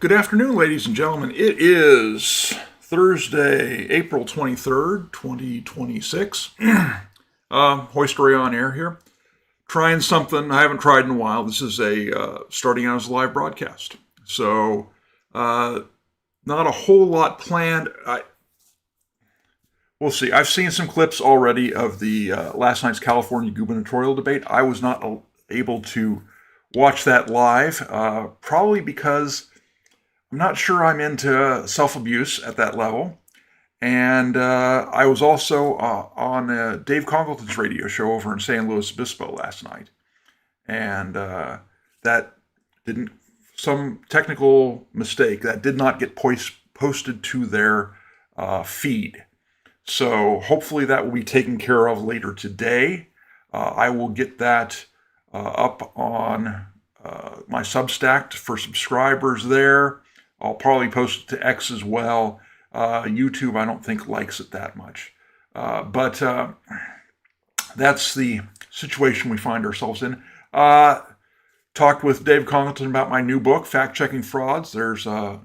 Good afternoon, ladies and gentlemen. It is Thursday, April 23rd, 2026. Hoystory On Air here. Trying something I haven't tried in a while. This is starting out as a live broadcast. So, not a whole lot planned. We'll see. I've seen some clips already of the last night's California gubernatorial debate. I was not able to watch that live, probably because I'm not sure I'm into self-abuse at that level. And I was also on Dave Congleton's radio show over in San Luis Obispo last night. And that didn't, some technical mistake, that did not get posted to their feed. So hopefully that will be taken care of later today. I will get that up on my Substack for subscribers there. I'll probably post it to X as well. YouTube, I don't think, likes it that much. But that's the situation we find ourselves in. Talked with Dave Congleton about my new book, Fact-Checking Frauds. There's the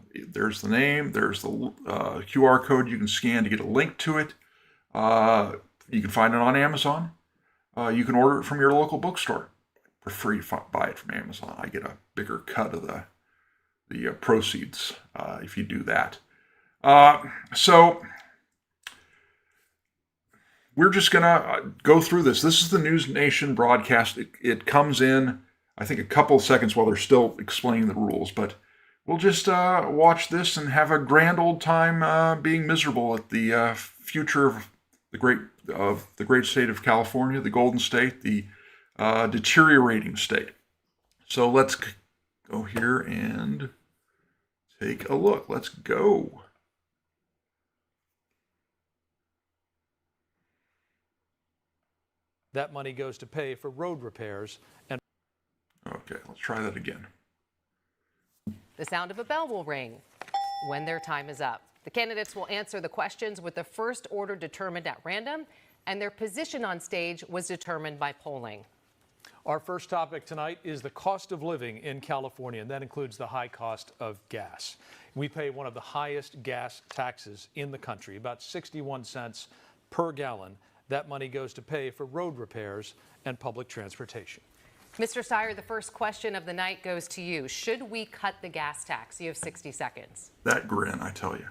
name. There's the QR code you can scan to get a link to it. You can find it on Amazon. You can order it from your local bookstore. Prefer you buy it from Amazon. I get a bigger cut of the proceeds if you do that. So we're just going to go through this. This is the News Nation broadcast. It comes in, I think, a couple of seconds while they're still explaining the rules. But we'll just watch this and have a grand old time being miserable at the future of the great state of California, the Golden State, the deteriorating state. So let's go here and take a look. Let's go. That money goes to pay for road repairs and... Okay, let's try that again. The sound of a bell will ring when their time is up. The candidates will answer the questions with the first order determined at random, and their position on stage was determined by polling. Our first topic tonight is the cost of living in California, and that includes the high cost of gas. We pay one of the highest gas taxes in the country, about 61 cents per gallon. That money goes to pay for road repairs and public transportation. Mr. Steyer, the first question of the night goes to you. Should we cut the gas tax? You have 60 seconds. That grin, I tell you.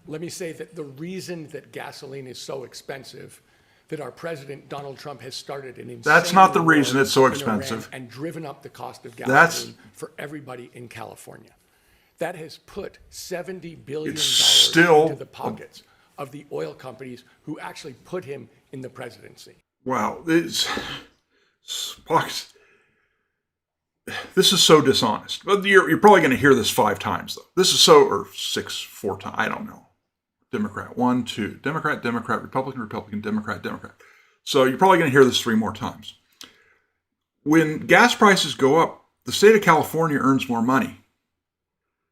Let me say that the reason that gasoline is so expensive, that our president, Donald Trump, has started an insane That's not the war reason it's so in Iran expensive. and driven up the cost of gasoline for everybody in California. That has put $70 billion into the pockets of the oil companies who actually put him in the presidency. Wow, this is so dishonest. But you're probably going to hear this 5 times, though. This is so, or 4 times, I don't know. Democrat, 1, 2, Democrat, Democrat, Republican, Republican, Democrat, Democrat. So you're probably going to hear this 3 more times. When gas prices go up, the state of California earns more money.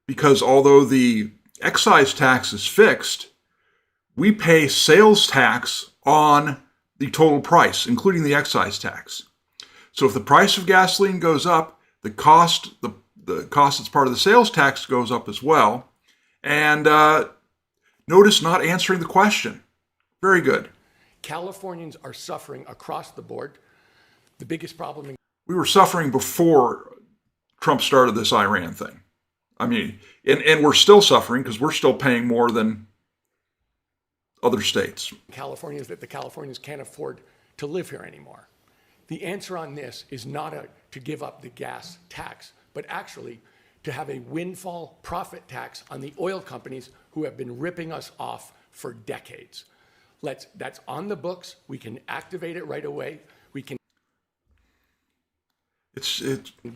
Because although the excise tax is fixed, we pay sales tax on the total price, including the excise tax. So if the price of gasoline goes up, the cost that's part of the sales tax goes up as well. And notice not answering the question. Very good. Californians are suffering across the board. The biggest problem... We were suffering before Trump started this Iran thing. I mean, and we're still suffering because we're still paying more than other states. California is that the Californians can't afford to live here anymore. The answer on this is not to give up the gas tax, but actually to have a windfall profit tax on the oil companies who have been ripping us off for decades. That's on the books. We can activate it right away. We can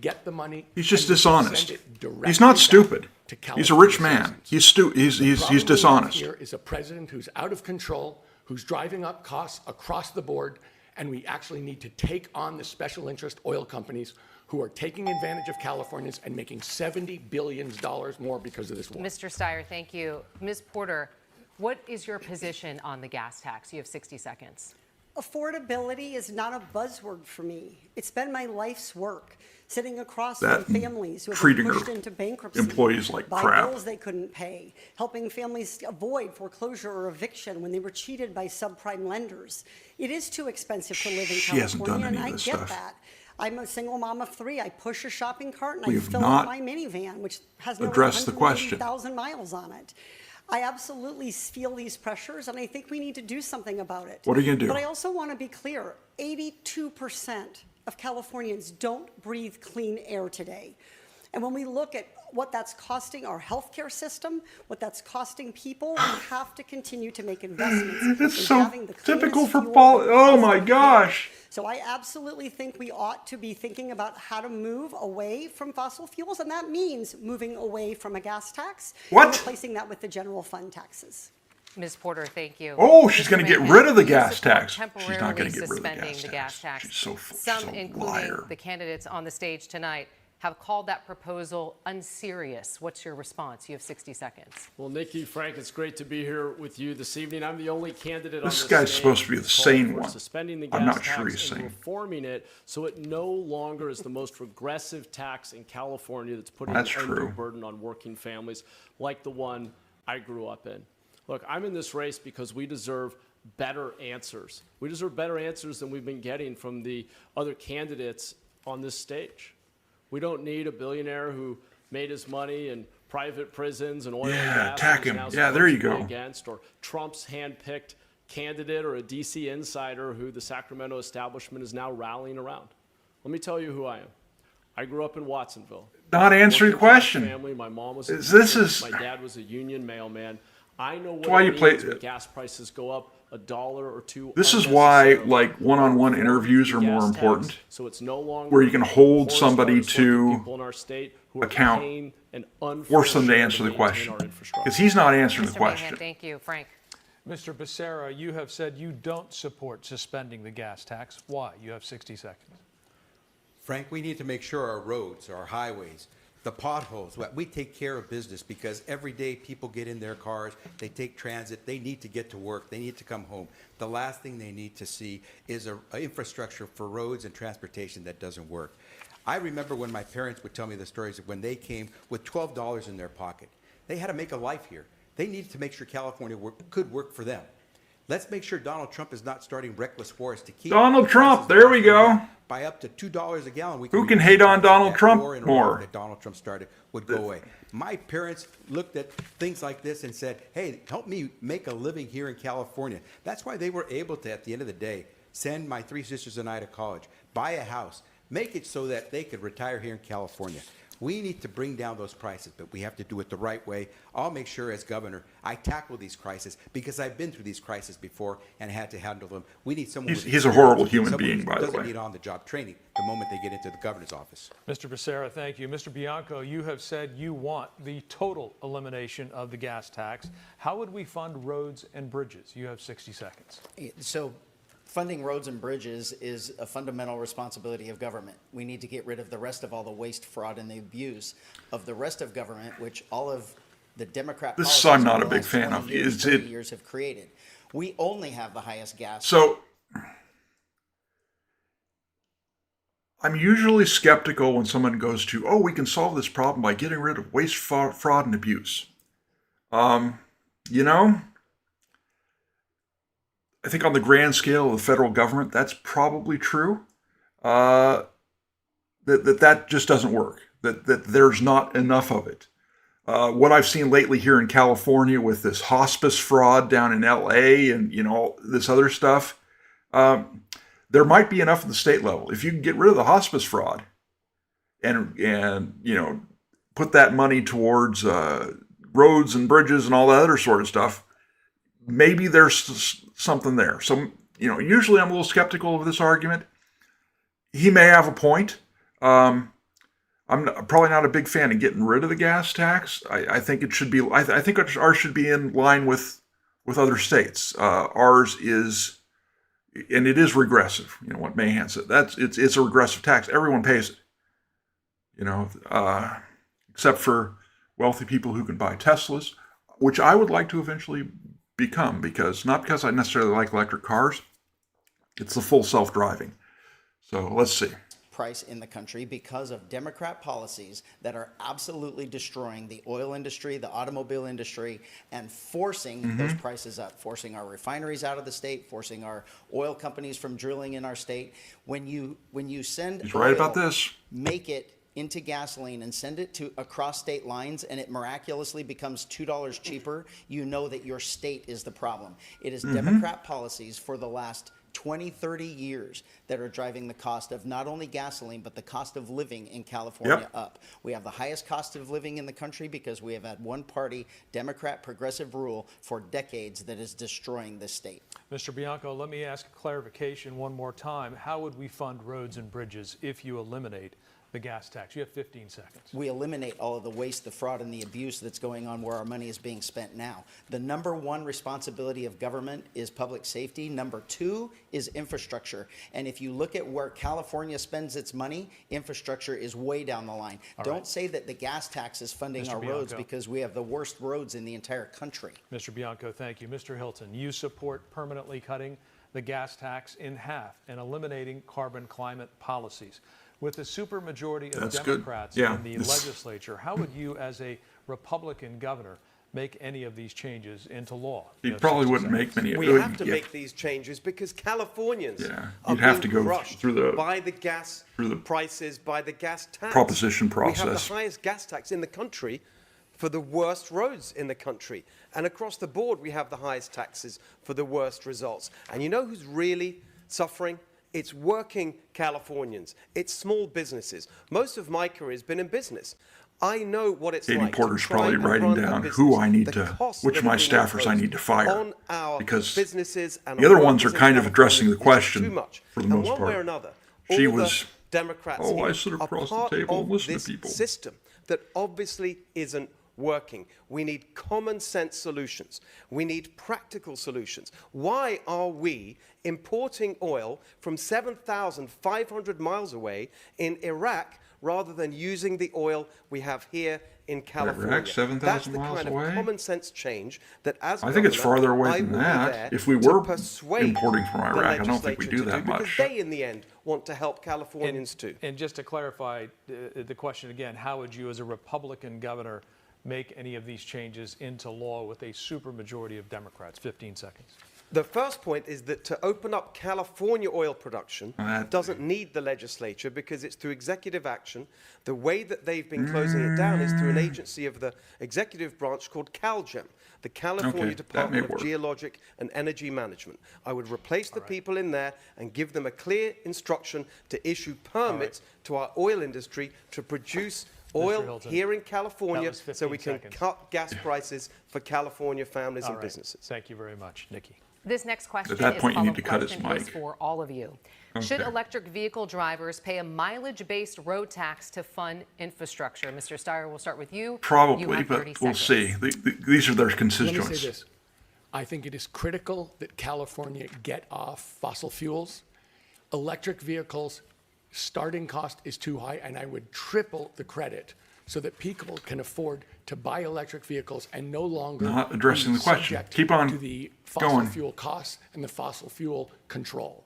get the money. He's just dishonest. He's not stupid. He's a rich man. He's dishonest. Here is a president who's out of control, who's driving up costs across the board, and we actually need to take on the special interest oil companies who are taking advantage of Californians and making $70 billion more because of this war. Mr. Steyer, thank you. Ms. Porter, what is your position on the gas tax? You have 60 seconds. Affordability is not a buzzword for me. It's been my life's work, sitting across That from families who have treating been pushed her into bankruptcy, employees like by crap. bills they couldn't pay, helping families avoid foreclosure or eviction when they were cheated by subprime lenders. It is too expensive to live in She hasn't California, done and any I of this get stuff. that. I'm a single mom of 3. I push a shopping cart and We I have fill not up my minivan, which has no addressed the question. 180,000 miles on it. I absolutely feel these pressures, and I think we need to do something about it. What are you going to do? But I also want to be clear, 82% of Californians don't breathe clean air today. And when we look at what that's costing our healthcare system, what that's costing people, we have to continue to make investments That's in so having the typical cleanest for fuel Paul. that Oh we my possibly can. gosh. So I absolutely think we ought to be thinking about how to move away from fossil fuels, and that means moving away from a gas tax What? and replacing that with the general fund taxes. Ms. Porter, thank you. Oh, she's Mr. going to get Manhattan, rid of the do you gas support tax. She's not going to temporarily get rid of the suspending gas the tax. gas tax? She's so Some, she's a including liar. the candidates on the stage tonight, have called that proposal unserious. What's your response? You have 60 seconds. Well, Nikki, Frank, it's great to be here with you this evening. I'm the only candidate on This this guy's stage supposed to be the who's called sane for one. Suspending the I'm gas not sure tax he's and sane. reforming it so it no longer is the most regressive tax in California that's putting That's an undue true. burden on working families like the one I grew up in. Look, I'm in this race because we deserve better answers. We deserve better answers than we've been getting from the other candidates on this stage. We don't need a billionaire who made his money in private prisons and oil and Yeah, gas. attack and him. is Yeah, now there you supposedly go. Against, or Trump's hand-picked candidate or a DC insider who the Sacramento establishment is now rallying around. Let me tell you who I am. I grew up in Watsonville. Not answering the Working class question. Family. My mom was a This teacher. is- My dad was a union mailman. I know what why it you play- means when gas prices go up $1 or $2. This is why, unnecessarily. like, one-on-one Reform interviews the are more gas tax, important, so it's no longer where you can hold poorest, somebody hardest working to people in our state who are account, paying an unfair force them to share answer the maintain question. our infrastructure. Because he's not answering the Mr. Mahan, question. thank you. Frank. Mr. Becerra, you have said you don't support suspending the gas tax. Why? You have 60 seconds. Frank, we need to make sure our roads, our highways, the potholes, we take care of business, because every day people get in their cars, they take transit, they need to get to work, they need to come home. The last thing they need to see is a infrastructure for roads and transportation that doesn't work. I remember when my parents would tell me the stories of when they came with $12 in their pocket. They had to make a life here. They needed to make sure California could work for them. Let's make sure Donald Trump is not starting reckless wars to keep Donald the Trump, prices there we down go. by up to $2 a gallon. Who can hate on Donald Trump more? That Donald Trump started would go away. My parents looked at things like this and said, hey, help me make a living here in California. That's why they were able to, at the end of the day, send my 3 sisters and I to college, buy a house, make it so that they could retire here in California. We need to bring down those prices, but we have to do it the right way. I'll make sure as governor I tackle these crises, because I've been through these crises before and had to handle them. We need someone with He's a horrible experience, human someone being, who by the doesn't way. need on-the-job training the moment they get into the governor's office. Mr. Becerra, thank you. Mr. Bianco, you have said you want the total elimination of the gas tax. How would we fund roads and bridges? You have 60 seconds. So funding roads and bridges is a fundamental responsibility of government. We need to get rid of the rest of all the waste, fraud, and the abuse of the rest of government, which all of the Democrat This policies I'm not over a the big last fan 20 of. years, Is 30 it- years have created. We only have the highest gas. So I'm usually skeptical when someone goes to, oh, we can solve this problem by getting rid of waste, fraud, and abuse. You know, I think on the grand scale of the federal government, that's probably true. That just doesn't work. That there's not enough of it. What I've seen lately here in California with this hospice fraud down in LA and, you know, this other stuff, there might be enough at the state level. If you can get rid of the hospice fraud and you know, put that money towards roads and bridges and all that other sort of stuff, maybe there's something there. So, you know, usually I'm a little skeptical of this argument. He may have a point. Probably not a big fan of getting rid of the gas tax. I think it should be. I think ours should be in line with other states. Ours is, and it is regressive. You know what Mahan said. It's a regressive tax. Everyone pays it. You know, except for wealthy people who can buy Teslas, which I would like to eventually become, because not because I necessarily like electric cars, It's the full self-driving. So let's see. Price in the country because of Democrat policies that are absolutely destroying the oil industry, the automobile industry, and forcing those prices up, forcing our refineries out of the state, forcing our oil companies from drilling in our state. When you send He's right about oil, this. make it into gasoline and send it to across state lines, and it miraculously becomes $2 cheaper, you know that your state is the problem. It is Democrat policies for the last 20, 30 years that are driving the cost of not only gasoline, but the cost of living in California up. We have the highest cost of living in the country because we have had one party, Democrat progressive rule for decades that is destroying this state. Mr. Bianco, let me ask a clarification one more time. How would we fund roads and bridges if you eliminate the gas tax? You have 15 seconds. We eliminate all of the waste, the fraud, and the abuse that's going on where our money is being spent now. The number one responsibility of government is public safety. Number two is infrastructure. And if you look at where California spends its money, infrastructure is way down the line. Don't say that the gas tax is funding Mr. our roads Bianco. because we have the worst roads in the entire country. Mr. Bianco, thank you. Mr. Hilton, you support permanently cutting the gas tax in half and eliminating carbon climate policies. With a supermajority of That's good. Democrats Yeah, in the legislature, how would you, as a Republican governor, make any of these changes into law? He probably wouldn't make many. We have to make these changes because Californians are you'd have to being go crushed through the by the gas prices, by the gas tax. proposition We have process. the highest gas tax in the country for the worst roads in the country. And across the board, we have the highest taxes for the worst results. And you know who's really suffering? It's working Californians. It's small businesses. Most of my career has been in business. I know what it's Katie like. Porter's to try probably and writing run a down business. who I need The to, costs which that of my are being staffers I need to fire, on our because businesses and the other our ones are workers in kind of addressing the California is question too much. for the And most one way part. or another, She all the was, Democrats "Oh, I here sit are across the part table and of listen to this people." system that obviously isn't working. We need common sense solutions. We need practical solutions. Why are we importing oil from 7,500 miles away in Iraq rather than using the oil we have here in California? Iraq, 7,000 That's the miles kind away? of common sense change that as I think it's governor, farther away I than will be that. there If we to were persuade importing from the Iraq, I don't think we legislature do that because much. they in the end want to help Californians too. And just to clarify the question again, how would you, as a Republican governor, make any of these changes into law with a supermajority of Democrats? 15 seconds. The first point is that to open up California oil production doesn't need the legislature because it's through executive action. The way that they've been closing it down is through an agency of the executive branch called CalGEM, the California Okay, that Department may of work. Geologic and Energy Management. I would replace the people in there and give them a clear instruction to issue permits to our oil industry to produce oil Hilton, here in that California was so 15 we can seconds. cut gas prices for California families All and right. businesses. Thank you very much. Nikki. This next question that is point, you a need to cut his follow-up question mic. is for all of you. Should Okay. electric vehicle drivers pay a mileage-based road tax to fund infrastructure? Mr. Steyer, we'll start with you. You Probably, have but 30 we'll seconds. see. These are their Let me constituents. say this. I think it is critical that California get off fossil fuels. Electric vehicles, starting cost is too high, and I would triple the credit so that people can afford to buy electric vehicles and no longer Not addressing be the question. subject Keep on to the fossil going. fuel costs and the fossil fuel control.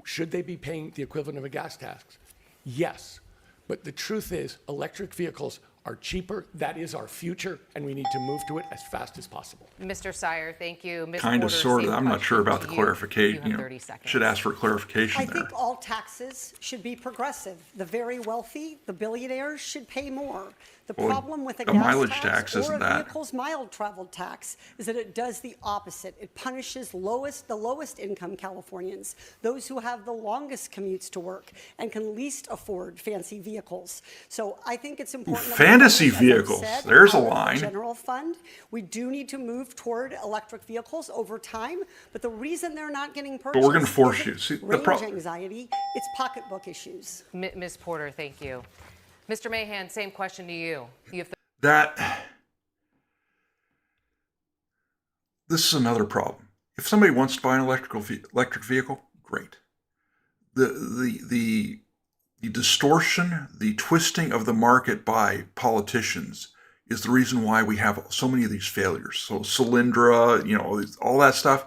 Should they be paying the equivalent of a gas tax? Yes. But the truth is, electric vehicles are cheaper. That is our future, and we need to move to it as fast as possible. Mr. Steyer, thank you. Ms. Kind of, Porter, sort of. same I'm not sure question about the to clarification. You have 30 seconds. Should ask for clarification I there. think all taxes should be progressive. The very wealthy, the billionaires should pay more. The Well, problem with a a gas mileage tax tax or isn't a that. vehicle's mile traveled tax is that it does the opposite. It punishes the lowest income Californians, those who have the longest commutes to work and can least afford fancy vehicles. So I think it's important. that we fantasy focus, as I've vehicles. said, There's a out of the line. General fund. We do need to move toward electric vehicles over time, but the reason they're not getting purchased we're gonna force isn't you. See, the range pro- anxiety, it's pocketbook issues. Ms. Porter, thank you. Mr. Mahan, same question to you. You have This is another problem. If somebody wants to buy an electric vehicle, great. The distortion, the twisting of the market by politicians is the reason why we have so many of these failures. So Solyndra, all that stuff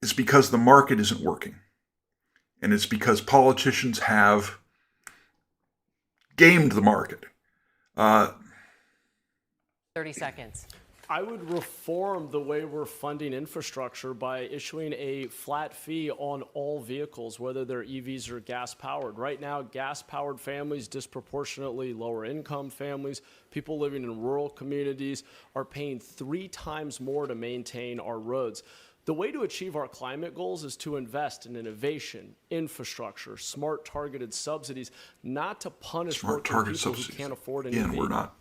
is because the market isn't working. And it's because politicians have gamed the market. 30 seconds. I would reform the way we're funding infrastructure by issuing a flat fee on all vehicles, whether they're EVs or gas powered. Right now, gas powered families, disproportionately lower income families, people living in rural communities are paying 3 times more to maintain our roads. The way to achieve our climate goals is to invest in innovation, infrastructure, smart targeted subsidies, not to punish Smart working targeted people subsidies. who can't afford an Again, EV. we're not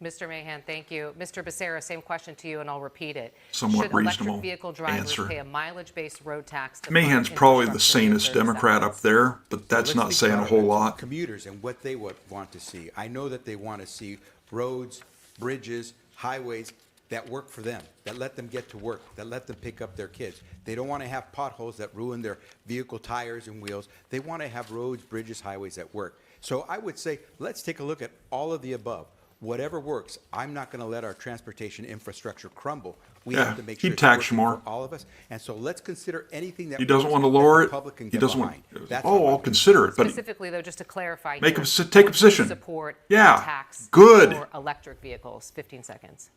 Mr. Mahan, thank you. Mr. Becerra, same question to you, and I'll repeat it. Somewhat Should electric reasonable vehicle drivers answer. pay a mileage-based road tax to Mahan's fund probably the infrastructure in sanest 30 Democrat seconds? up there, but that's Let's not think saying a about whole it. lot. Commuters and what they would want to see. I know that they want to see roads, bridges, highways that work for them, that let them get to work, that let them pick up their kids. They don't want to have potholes that ruin their vehicle tires and wheels. They want to have roads, bridges, highways that work. So I would say, let's take a look at all of the above. Whatever works. I'm not going to let our transportation infrastructure crumble. We Yeah, have to make he'd sure it's tax working more. for all of us. And so let's consider anything that He doesn't works want to that lower the it. public can He get doesn't want. behind. That's all I Oh, I'll would do. consider it, but Specifically, though, just to clarify Make here, him take a would you position. support Yeah, a tax good. for electric vehicles? 15 seconds.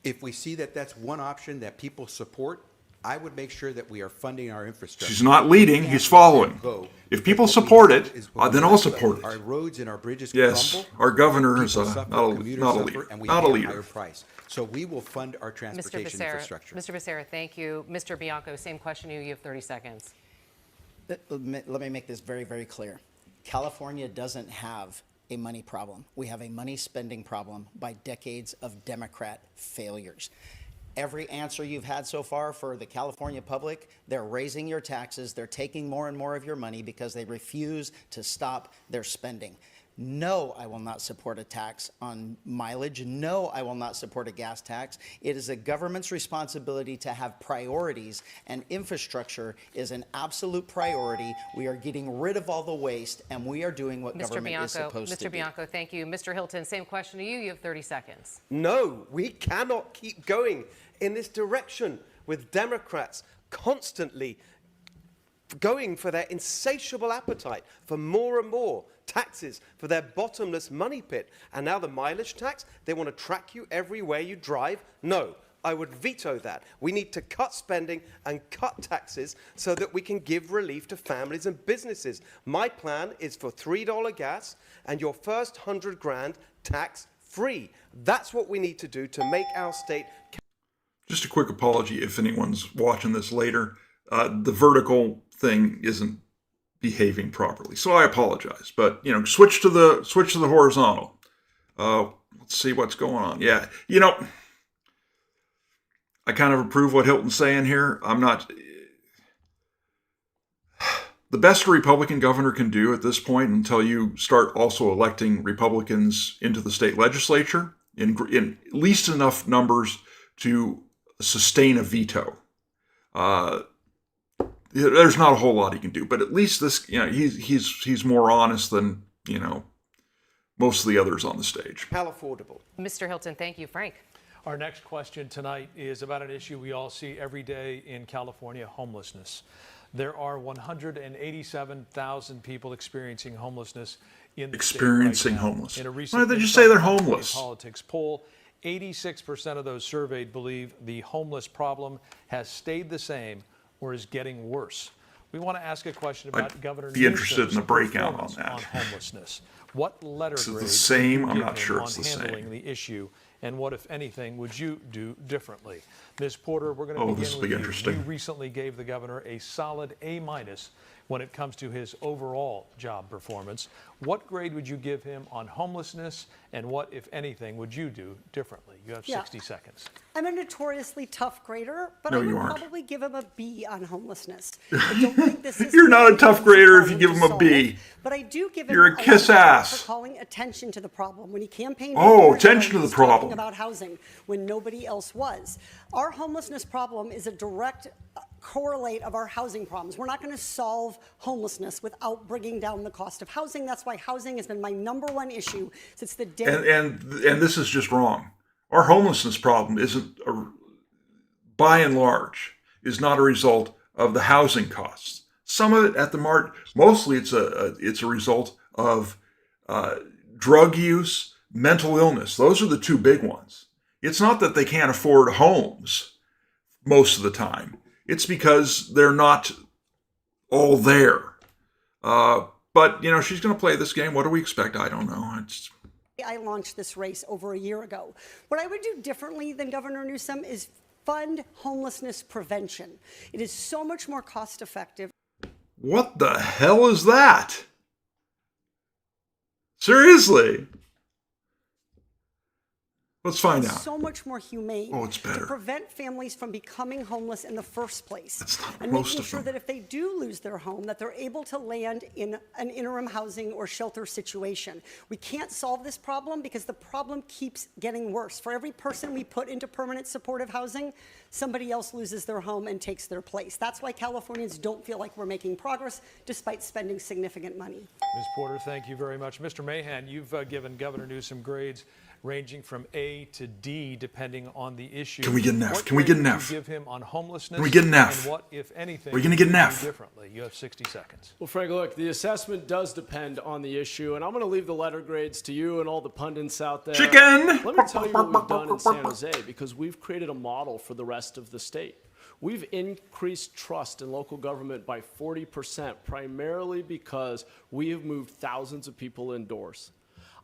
If we see that that's one option that people support, I would make sure that we are funding our infrastructure. He's not leading, We he's can't following. go. If people What we support do it, is when then we I'll let support Our it. roads and our bridges Yes, crumble. our governor is people suffer, not a commuters not a suffer, leader. and we Not a pay a leader. higher price. So we will fund our Mr. transportation Becerra, infrastructure. Mr. Becerra, thank you. Mr. Bianco, same question to you. You have 30 seconds. Let me make this very, very clear. California doesn't have a money problem. We have a money spending problem by decades of Democrat failures. Every answer you've had so far for the California public, they're raising your taxes, they're taking more and more of your money because they refuse to stop their spending. No, I will not support a tax on mileage. No, I will not support a gas tax. It is a government's responsibility to have priorities, and infrastructure is an absolute priority. We are getting rid of all the waste, and we are doing what government is supposed to do. Mr. Bianco, thank you. Mr. Hilton, same question to you. You have 30 seconds. No, we cannot keep going in this direction with Democrats constantly going for their insatiable appetite for more and more taxes for their bottomless money pit. And now the mileage tax, they want to track you everywhere you drive. No, I would veto that. We need to cut spending and cut taxes so that we can give relief to families and businesses. My plan is for $3 gas and your first 100 grand tax free. That's what we need to do to make our state. Just a quick apology if anyone's watching this later. The vertical thing isn't behaving properly, so I apologize. But switch to the horizontal. Let's see what's going on. Yeah, I kind of approve what Hilton's saying here. I'm not. The best a Republican governor can do at this point, until you start also electing Republicans into the state legislature in at least enough numbers to sustain a veto. There's not a whole lot he can do, but at least this, he's more honest than most of the others on the stage. How affordable? Mr. Hilton, thank you. Frank. Our next question tonight is about an issue we all see every day in California: homelessness. There are 187,000 people experiencing homelessness in the state right now. Homeless. In a Why recent did you say they're Insight homeless? Politics poll, 86% of those surveyed believe the homeless problem has stayed the same or is getting worse. We want to ask a question about Governor be interested in Newsom's the breakout on performance that. on homelessness. What letter Is it the grade same? would you I'm give not sure him it's on the same. handling the issue, and what, if anything, would you do differently? Ms. Porter, we're going to begin this will with be you. interesting. You recently gave the governor a solid A- when it comes to his overall job performance. What grade would you give him on homelessness, and what, if anything, would you do differently? You have 60 seconds. I'm a notoriously tough grader, but No, I would you aren't. probably give him a B on homelessness. I don't think this is You're not a an tough easy grader if you problem give to him a solve, B. But I do give him You're a lot of kiss credit ass. for calling attention to the problem. When he campaigned, Oh, before attention to he the was talking problem. about housing when nobody else was. Our homelessness problem is a direct correlate of our housing problems. We're not going to solve homelessness without bringing down the cost of housing. That's why housing has been my number one issue since the day. And this is just wrong. Our homelessness problem by and large, is not a result of the housing costs. Some of it at the mart. Mostly, it's a result of drug use, mental illness. Those are the two big ones. It's not that they can't afford homes most of the time. It's because they're not all there. But, she's going to play this game. What do we expect? I don't know. I launched this race over a year ago. What I would do differently than Governor Newsom is fund homelessness prevention. It is so much more cost effective. What the hell is that? Seriously? Let's find out. So much more humane. Oh, it's better. To prevent families from becoming homeless in the first place. That's not and most making of sure them. that if they do lose their home, that they're able to land in an interim housing or shelter situation. We can't solve this problem because the problem keeps getting worse. For every person we put into permanent supportive housing, somebody else loses their home and takes their place. That's why Californians don't feel like we're making progress despite spending significant money. Ms. Porter, thank you very much. Mr. Mahan, you've given Governor Newsom grades ranging from A to D, depending on the issue. Can we get an F? What Can we get an grade F? would you give him on homelessness? Can we get an F? And what, if anything, We're gonna get an would you F. do differently? You have 60 seconds. Well, Frank, look, the assessment does depend on the issue, and I'm going to leave the letter grades to you and all the pundits out there. Chicken! Let me tell you what we've done in San Jose, because we've created a model for the rest of the state. We've increased trust in local government by 40%, primarily because we have moved thousands of people indoors.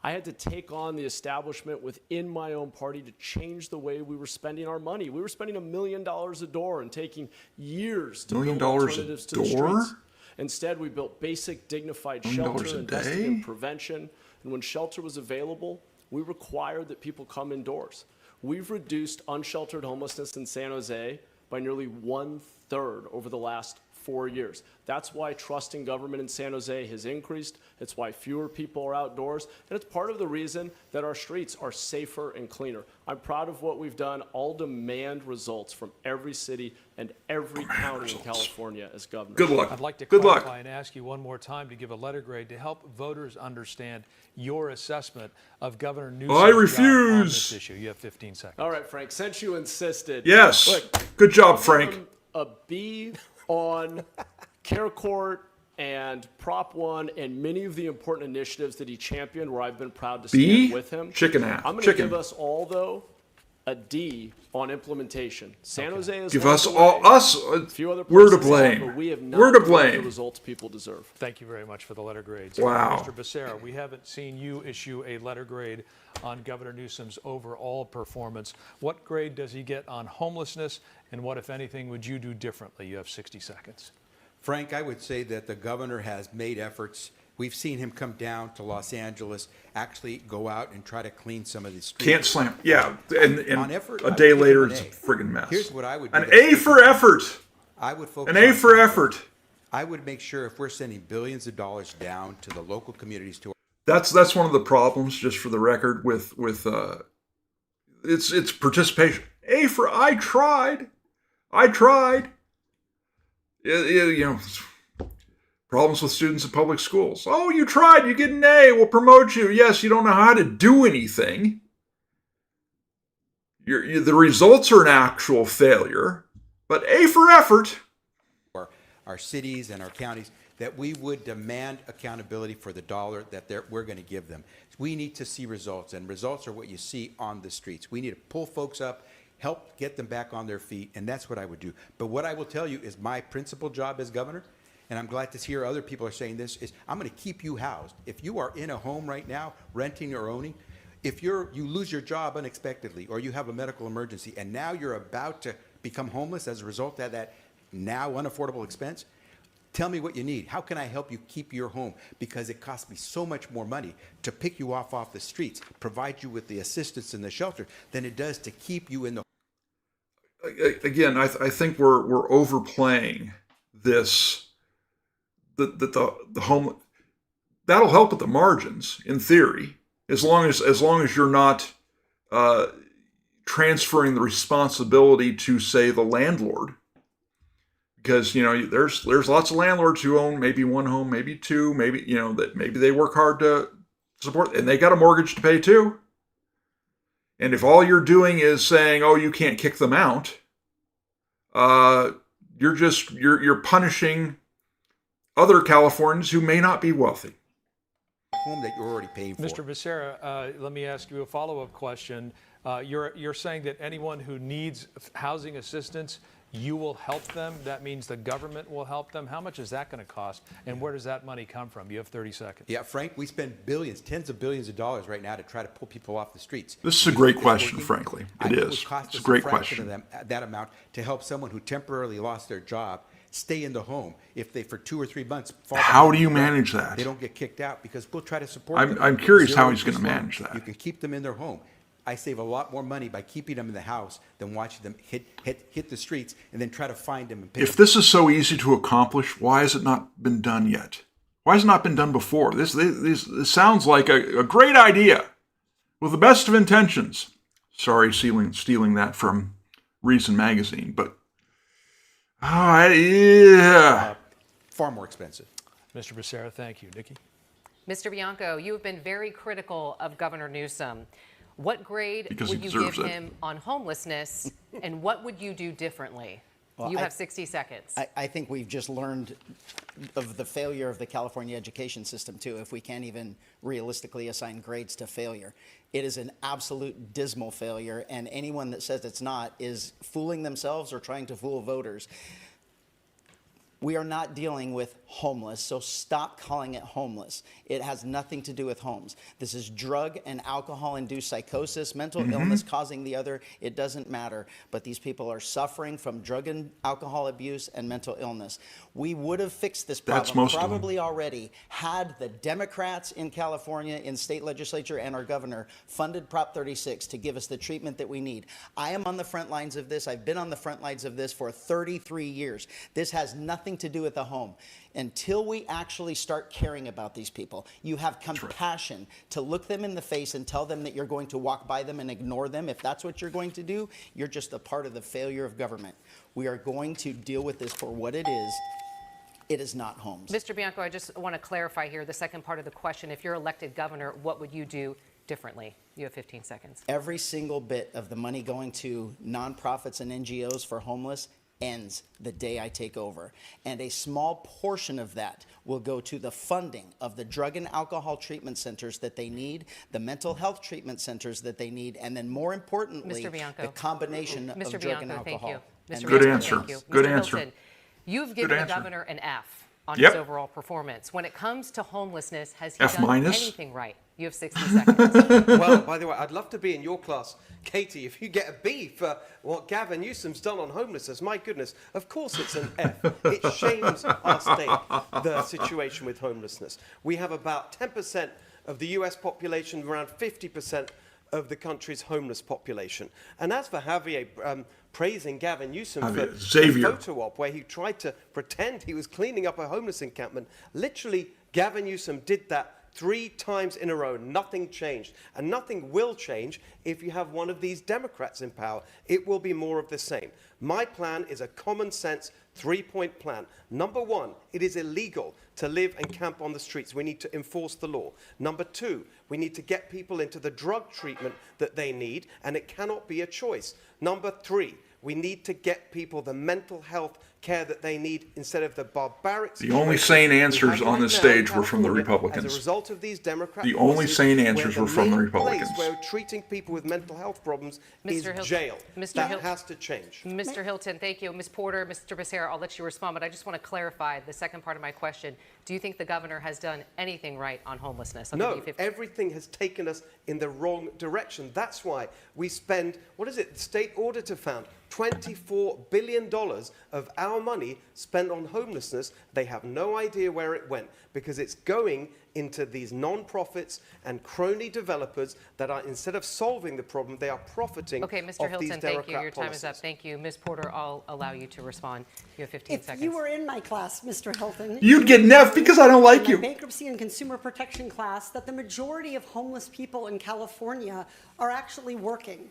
I had to take on the establishment within my own party to change the way we were spending our money. We were spending $1 million a door and taking years to $1 million build a alternatives to the door? streets. Instead, we built basic, dignified $1 million shelter, a invested day? in prevention. And when shelter was available, we required that people come indoors. We've reduced unsheltered homelessness in San Jose by nearly 1/3 over the last 4 years. That's why trust in government in San Jose has increased. It's why fewer people are outdoors. And it's part of the reason that our streets are safer and cleaner. I'm proud of what we've done. I'll demand results from every city and every county in California as governor. Good luck. I'd like to Good clarify luck. and ask you one more time to give a letter grade to help voters understand your assessment of Governor Newsom's I job on refuse. this issue. You have 15 seconds. All right, Frank, since you insisted. Yes. Look, Good job, Frank. a B on Care Court and Prop 1 and many of the important initiatives that he championed where I've been proud to stand B? with him. Chicken ass. I'm going to Chicken. give us all, though, a D on implementation. San Jose is Give led us the all way. us. A few other We're to places have, blame. but we have not We're to delivered the blame. results people deserve. Thank you very much for the letter grades. Wow. Mr. Becerra, we haven't seen you issue a letter grade on Governor Newsom's overall performance. What grade does he get on homelessness, and what, if anything, would you do differently? You have 60 seconds. Frank, I would say that the governor has made efforts. We've seen him come down to Los Angeles, actually go out and try to clean some of the streets. Can't slam. Yeah, and On effort, I a would day give him later, an it's a A. friggin' mess. Here's what I would do An to A fix for it. effort. I would focus An A on for something. effort. I would make sure if we're sending billions of dollars down to the local communities to That's one of the problems, just for the record, with it's participation. A for I tried. Problems with students in public schools. Oh, you tried. You get an A. We'll promote you. Yes, you don't know how to do anything. The results are an actual failure, but A for effort. our cities and our counties, that we would demand accountability for the dollar that we're going to give them. We need to see results, and results are what you see on the streets. We need to pull folks up, help get them back on their feet, and that's what I would do. But what I will tell you is my principal job as governor, and I'm glad to hear other people are saying this, is I'm going to keep you housed. If you are in a home right now, renting or owning, if you lose your job unexpectedly, or you have a medical emergency, and now you're about to become homeless as a result of that now unaffordable expense, tell me what you need. How can I help you keep your home? Because it costs me so much more money to pick you off the streets, provide you with the assistance in the shelter, than it does to keep you in the. Again, I think we're overplaying this. The home that'll help at the margins in theory, as long as you're not transferring the responsibility to, say, the landlord. Because, there's lots of landlords who own maybe one home, maybe two, maybe, that maybe they work hard to support, and they got a mortgage to pay too. And if all you're doing is saying, oh, you can't kick them out, you're punishing other Californians who may not be wealthy. Home that you're already paying for. Mr. Becerra, let me ask you a follow-up question. You're saying that anyone who needs housing assistance, you will help them. That means the government will help them. How much is that going to cost, and where does that money come from? You have 30 seconds. Yeah, Frank, we spend billions, tens of billions of dollars right now to try to pull people off the streets. This is a great question, frankly. It is. would cost It's a us great fraction question. of that amount to help someone who temporarily lost their job stay in the home. If they, for 2 or 3 months, fall How behind do you the job, manage that? They don't get kicked out because we'll try to support I'm- them. I'm curious how 0 he's gonna interest loan. manage that. You can keep them in their home. I save a lot more money by keeping them in the house than watching them hit the streets and then try to find them and pick If them. this is so easy to accomplish, why has it not been done yet? Why has it not been done before? This sounds like a great idea with the best of intentions. Sorry, stealing that from Reason Magazine, but yeah. Far more expensive. Mr. Becerra, thank you. Nikki? Mr. Bianco, you have been very critical of Governor Newsom. What grade Because would he you deserves give it. him on homelessness, and what would you do differently? Well, You have 60 seconds. I think we've just learned of the failure of the California education system, too, if we can't even realistically assign grades to failure. It is an absolute dismal failure, and anyone that says it's not is fooling themselves or trying to fool voters. We are not dealing with homeless, so stop calling it homeless. It has nothing to do with homes. This is drug and alcohol-induced psychosis, mental illness causing the other. It doesn't matter. But these people are suffering from drug and alcohol abuse and mental illness. We would have fixed this That's problem most of them. probably already had the Democrats in California, in state legislature, and our governor funded Prop 36 to give us the treatment that we need. I am on the front lines of this. I've been on the front lines of this for 33 years. This has nothing to do with the home. Until we actually start caring about these people, you have compassion to look them in the face and tell them that you're going to walk by them and ignore them. If that's what you're going to do, you're just a part of the failure of government. We are going to deal with this for what it is. It is not homes. Mr. Bianco, I just want to clarify here the second part of the question. If you're elected governor, what would you do differently? You have 15 seconds. Every single bit of the money going to nonprofits and NGOs for homeless ends the day I take over. And a small portion of that will go to the funding of the drug and alcohol treatment centers that they need, the mental health treatment centers that they need, and then more importantly, Mr. Bianco. the combination of Mr. drug and Bianco, thank alcohol. you. And Mr. Good Bianco, answer. thank you. Good Mr. answer. Hilton, you've given the answer. governor an F on Yep. his overall performance. When it comes to homelessness, has he F done minus? anything right? You have 60 seconds. Well, by the way, I'd love to be in your class, Katie. If you get a B for what Gavin Newsom's done on homelessness, my goodness, of course it's an F. It shames our state, the situation with homelessness. We have about 10% of the US population, around 50% of the country's homeless population. And as for Javier praising Gavin Newsom for the Xavier. photo op where he tried to pretend he was cleaning up a homeless encampment, literally Gavin Newsom did that 3 times in a row. Nothing changed. And nothing will change if you have one of these Democrats in power. It will be more of the same. My plan is a common sense 3-point plan. Number 1, it is illegal to live and camp on the streets. We need to enforce the law. Number 2, we need to get people into the drug treatment that they need, and it cannot be a choice. Number 3, we need to get people the mental health care that they need instead of the barbaric. The only situation sane we answers have on right this now in stage were from the California Republicans. As a result of these Democrat The only policies, sane where answers were from the main Republicans. place where treating people with mental health problems is Hilton- jail. Mr. That Hilton- has to change. Mr. Hilton, thank you. Ms. Porter, Mr. Becerra, I'll let you respond, but I just want to clarify the second part of my question. Do you think the governor has done anything right on homelessness? I'll give No, you 15 everything has taken us in the wrong direction. That's why we spend, what is it, the state auditor found, $24 billion of our money spent on homelessness. They have no idea where it went because it's going into these non-profits and crony developers that are, instead of solving the problem, they are profiting Okay, off Mr. these Hilton, thank you. Democrat Your time is up. policies. Thank you. Ms. Porter, I'll allow you to respond. You have 15 If seconds. you were in my class, Mr. Hilton, You'd get an F because I don't like in my you. bankruptcy and consumer protection class, that the majority of homeless people in California are actually working.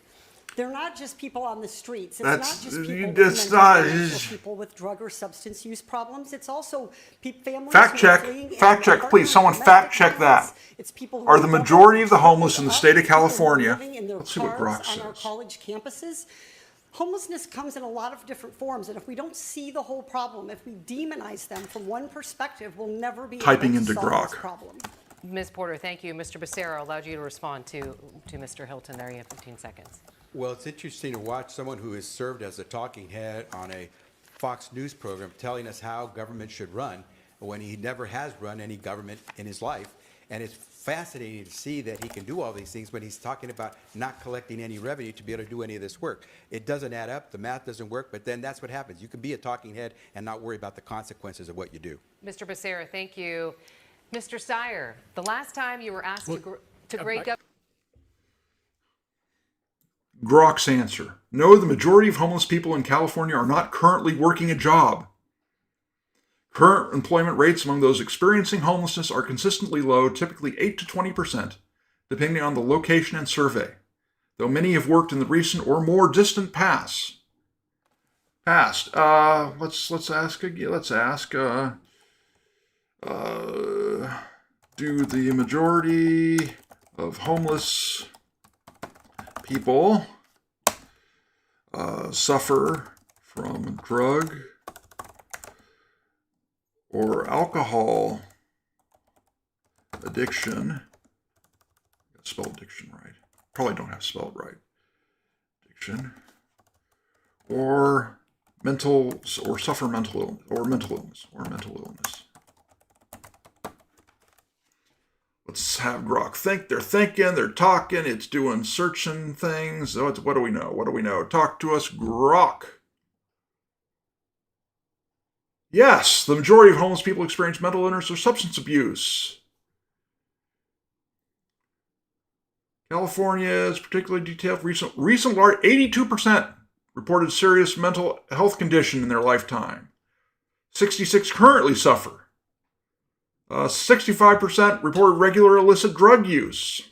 They're not just people on the streets. It's That's- not just people with that's mental not- illness or people with drug or substance use problems. It's also families Fact who are check. fleeing Fact check, partners please. with Someone domestic fact check violence. that. It's people who Are the double majority of the up homeless in the state of people who are California- living in their Let's see what cars Grok on our says. college campuses. Homelessness comes in a lot of different forms, and if we don't see the whole problem, if we demonize them from one perspective, we'll never be Typing able to into solve this Grok. problem. Ms. Porter, thank you. Mr. Becerra allowed you to respond to Mr. Hilton there. You have 15 seconds. Well, it's interesting to watch someone who has served as a talking head on a Fox News program telling us how government should run when he never has run any government in his life. And it's fascinating to see that he can do all these things when he's talking about not collecting any revenue to be able to do any of this work. It doesn't add up. The math doesn't work. But then that's what happens. You can be a talking head and not worry about the consequences of what you do. Mr. Becerra, thank you. Mr. Steyer, the last time you were asked to grade government. Grok's answer. No, the majority of homeless people in California are not currently working a job. Current employment rates among those experiencing homelessness are consistently low, typically 8 to 20%, depending on the location and survey, though many have worked in the recent or more distant past. Let's ask again. Let's ask. Do the majority of homeless people suffer from drug or alcohol addiction? I spelled addiction right. Probably don't have to spell it right. Addiction or suffer mental illness. Let's have Grok think. They're thinking, they're talking, it's doing searching things. What do we know? What do we know? Talk to us, Grok. Yes, the majority of homeless people experience mental illness or substance abuse. California is particularly detailed. Recent large 82% reported serious mental health condition in their lifetime. 66 currently suffer. 65% reported regular illicit drug use.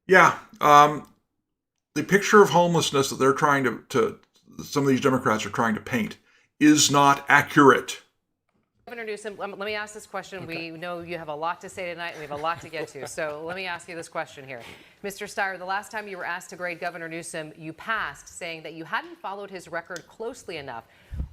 Yeah, the picture of homelessness that they're trying to some of these Democrats are trying to paint is not accurate. Governor Newsom, let me ask this question. Okay. We know you have a lot to say tonight, and we have a lot to get to. So let me ask you this question here. Mr. Steyer, the last time you were asked to grade Governor Newsom, you passed, saying that you hadn't followed his record closely enough.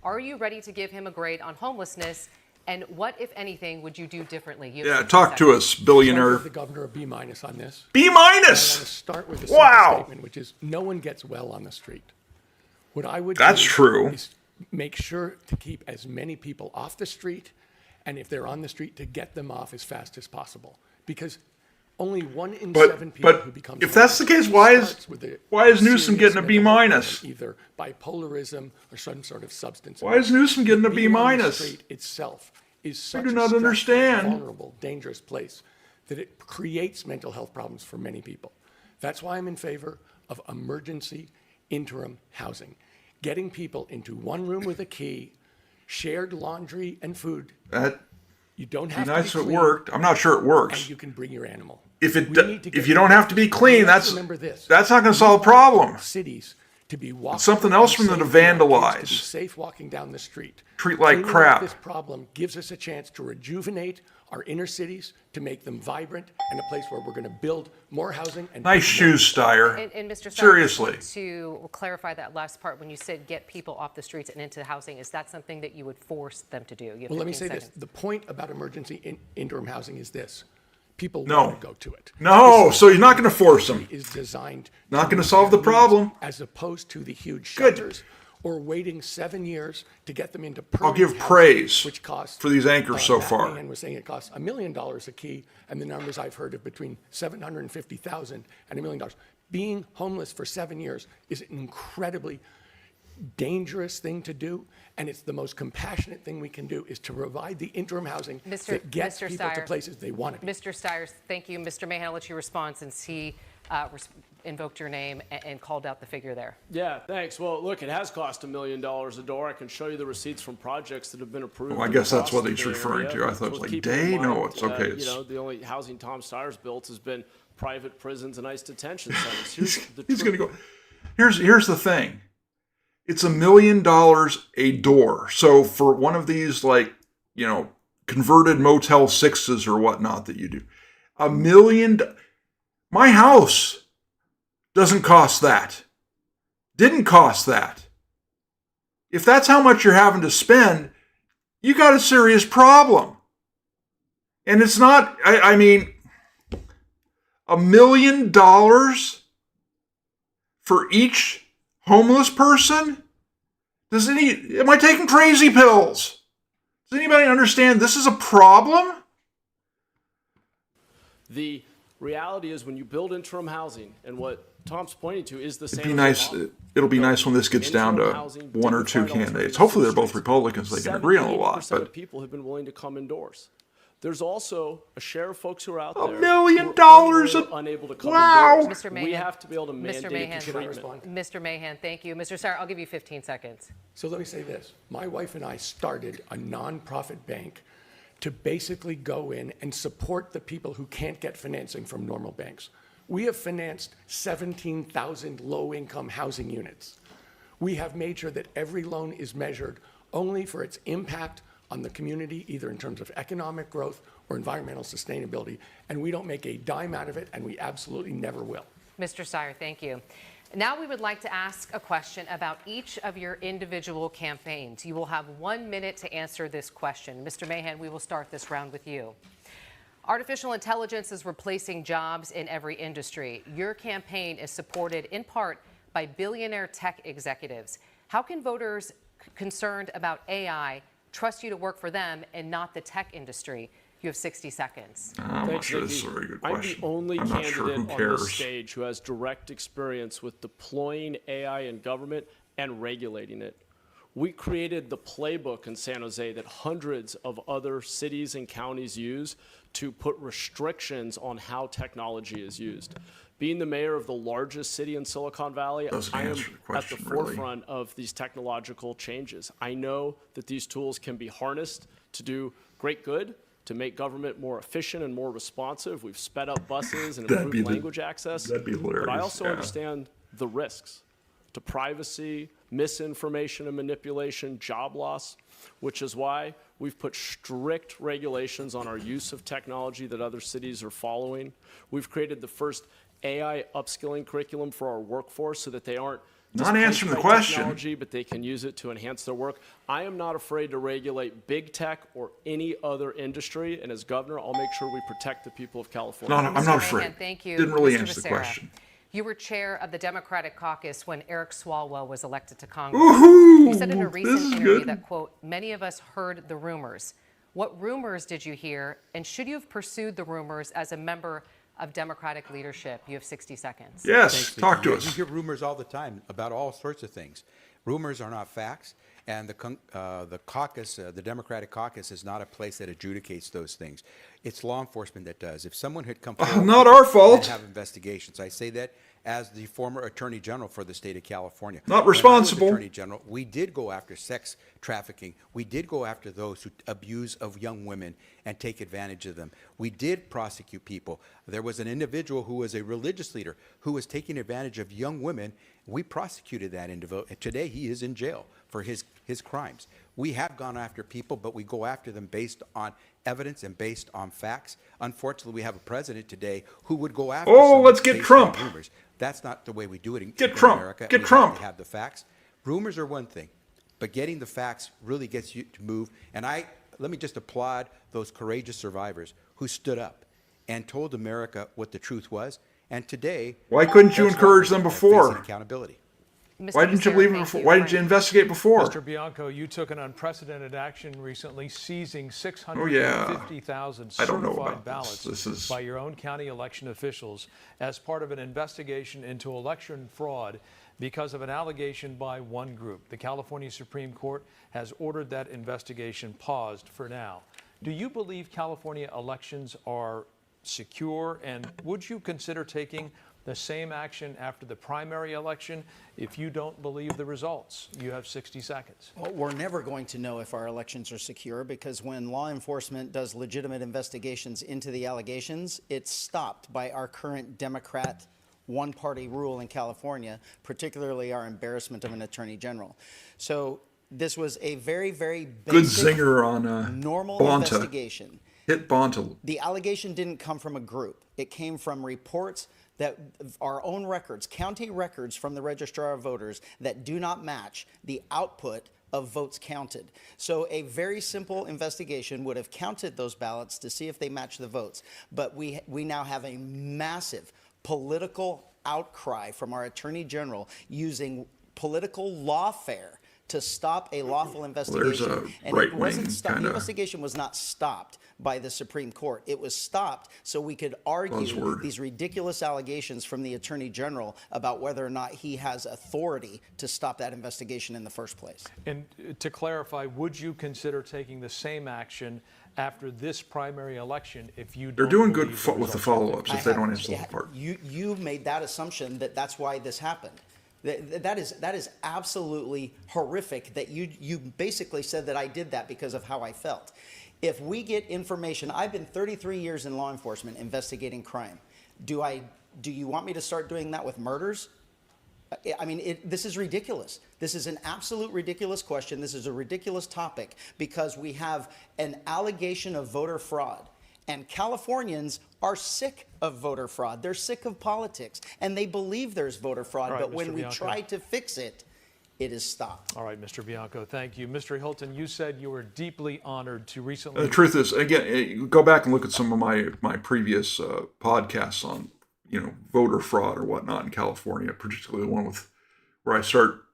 Are you ready to give him a grade on homelessness? And what, if anything, would you do differently? Yeah, talk to us, billionaire. I'll give the governor a B- on this. B-? I want to start with a simple statement, which is no one gets well on the street. What I would do is make sure to keep as many people off the street, and if they're on the street, to get them off as fast as possible. Because only 1 in 7 people who become if that's the case, why is Newsom getting a B-? Either bipolarism or some sort of substance. Why is Newsom getting a B-? The street itself is such a vulnerable, dangerous place that it creates mental health problems for many people. That's why I'm in favor of emergency interim housing. Getting people into one room with a key, shared laundry and food. You don't have to be clean. It worked. I'm not sure it works. And you can bring your animal. If you don't have to be clean, that's not going to solve a problem. Cities to be walking. Something else from them to vandalize. To be safe walking down the street. Treat like crap. This problem gives us a chance to rejuvenate our inner cities, to make them vibrant, and a place where we're going to build more housing. And nice shoes, Steyer. And Mr. Steyer, seriously, to clarify that last part, when you said get people off the streets and into housing, is that something that you would force them to do? Well, let me say this. The point about emergency interim housing is this. People want to go to it. No, so you're not going to force them. Is designed not going to solve the problem. As opposed to the huge shelters or waiting 7 years to get them into permanent I'll give housing, praise which costs, for these anchors so far. Man was saying it costs $1 million a key, and the numbers I've heard of between $750,000 and $1 million. Being homeless for 7 years is an incredibly dangerous thing to do, and it's the most compassionate thing we can do is to provide the interim housing that gets people to places they want to be. Mr. Steyer, thank you. Mr. Mahan, I'll let you respond since he invoked your name and called out the figure there. Yeah, thanks. Well, look, it has cost $1 million a door. I can show you the receipts from projects that have been approved. Well, I guess that's what he's referring to. I thought it was like day. No, it's okay. The only housing Tom Steyer's built has been private prisons and ICE detention centers. He's going to go. Here's the thing. It's $1 million a door. So for one of these, converted Motel 6s or whatnot that you do, $1 million. My house doesn't cost that. didn't cost that. If that's how much you're having to spend, you got a serious problem. And it's not, I mean, $1 million for each homeless person? Am I taking crazy pills? Does anybody understand this is a problem? The reality is when you build interim housing, and what Tom's pointing to is the same. It'll be nice when this gets down to one or two candidates. Hopefully they're both Republicans. They can agree on a lot. 70% But of people have been willing to come indoors. There's also a share of folks who are out there. $1 million unable to come wow. indoors. Mr. Mahan, We have to be able to mandate Mahan, treatment. Mr. Mahan, thank you. Mr. Starr, I'll give you 15 seconds. So let me say this. My wife and I started a nonprofit bank to basically go in and support the people who can't get financing from normal banks. We have financed 17,000 low-income housing units. We have made sure that every loan is measured only for its impact on the community, either in terms of economic growth or environmental sustainability, and we don't make a dime out of it, and we absolutely never will. Mr. Steyer, thank you. Now we would like to ask a question about each of your individual campaigns. You will have 1 minute to answer this question. Mr. Mahan, we will start this round with you. Artificial intelligence is replacing jobs in every industry. Your campaign is supported in part by billionaire tech executives. How can voters concerned about AI trust you to work for them and not the tech industry? You have 60 seconds. I'm not sure this is a very good question. I'm the only I'm not candidate sure. Who on cares? this stage who has direct experience with deploying AI in government and regulating it. We created the playbook in San Jose that hundreds of other cities and counties use to put restrictions on how technology is used. Being the mayor of the largest city in Silicon Valley, I am at the forefront of these technological changes. I know that these tools can be harnessed to do great good, to make government more efficient and more responsive. We've sped up buses and improved language access. That'd be hilarious. But I also understand the risks to privacy, misinformation and manipulation, job loss, which is why we've put strict regulations on our use of technology that other cities are following. We've created the first AI upskilling curriculum for our workforce so that they aren't not answering the question, technology, but they can use it to enhance their work. I am not afraid to regulate big tech or any other industry, and as governor, I'll make sure we protect the people of California. No, I'm not afraid. Thank you. Didn't really Mr. answer the Becerra. question. You were chair of the Democratic caucus when Eric Swalwell was elected to Congress. Woohoo! You said in a recent interview good. that, quote, many of us heard the rumors. What rumors did you hear, and should you have pursued the rumors as a member of Democratic leadership? You have 60 seconds. Yes, talk to us. You hear rumors all the time about all sorts of things. Rumors are not facts, and the caucus, the Democratic caucus, is not a place that adjudicates those things. It's law enforcement that does. If someone had come forward, not our fault. and have investigations. I say that as the former Attorney General for the state of California. Not When I was responsible. Attorney General, we did go after sex trafficking. We did go after those who abuse of young women and take advantage of them. We did prosecute people. There was an individual who was a religious leader who was taking advantage of young women. We prosecuted that individual. Today he is in jail for his crimes. We have gone after people, but we go after them based on evidence and based on facts. Unfortunately, we have a president today who would go after someone let's get based Trump. on rumors. That's not the way we do it in Trump. America. Get We Trump. have to have the facts. Rumors are one thing, but getting the facts really gets you to move. And let me just applaud those courageous survivors who stood up and told America what the truth was. And today, Why couldn't you Judge encourage them Roberts before? facing accountability. Mr. Why didn't you Becerra, believe it thank before? you. Why didn't you investigate before? Mr. Bianco, you took an unprecedented action recently, seizing Oh, yeah. 650,000 I don't know certified about ballots this is by your own county election officials as part of an investigation into election fraud because of an allegation by one group. The California Supreme Court has ordered that investigation paused for now. Do you believe California elections are secure, and would you consider taking the same action after the primary election if you don't believe the results? You have 60 seconds. Well, we're never going to know if our elections are secure because when law enforcement does legitimate investigations into the allegations, it's stopped by our current Democrat one-party rule in California, particularly our embarrassment of an attorney general. So this was a very, very good basic, zinger on normal Blanta. investigation. Hit Bonta. The allegation didn't come from a group. It came from reports that our own records, county records from the Registrar of Voters, that do not match the output of votes counted. So a very simple investigation would have counted those ballots to see if they match the votes. But we now have a massive political outcry from our Attorney General using political lawfare to stop a lawful investigation. There's a and it wasn't right-wing stopped. The kinda investigation was not stopped by the Supreme Court. It was stopped so we could argue Buzzword. these ridiculous allegations from the Attorney General about whether or not he has authority to stop that investigation in the first place. And to clarify, would you consider taking the same action after this primary election if you don't They're doing good believe the with the results are follow-ups if they don't answer the Yeah, whole part. You made that assumption that that's why this happened. That is absolutely horrific that you basically said that I did that because of how I felt. If we get information, I've been 33 years in law enforcement investigating crime. Do you want me to start doing that with murders? I mean, this is ridiculous. This is an absolute ridiculous question. This is a ridiculous topic because we have an allegation of voter fraud. And Californians are sick of voter fraud. They're sick of politics. And they believe there's voter fraud. All right, But when Mr. we Bianco. try to fix it, it is stopped. All right, Mr. Bianco, thank you. Mr. Hilton, you said you were deeply honored to recently... The truth is, again, you go back and look at some of my previous podcasts on, voter fraud or whatnot in California, particularly the one where I start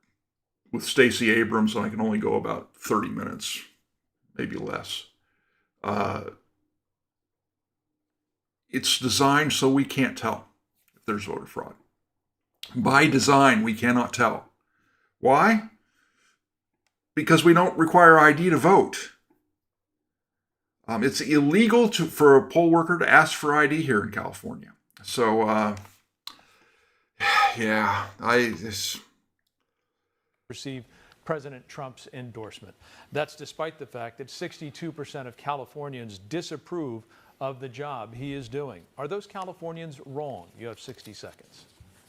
with Stacey Abrams, and I can only go about 30 minutes, maybe less. It's designed so we can't tell if there's voter fraud. By design, we cannot tell. Why? Because we don't require ID to vote. It's illegal for a poll worker to ask for ID here in California. So, receive President Trump's endorsement. That's despite the fact that 62% of Californians disapprove of the job he is doing. Are those Californians wrong? You have 60 seconds.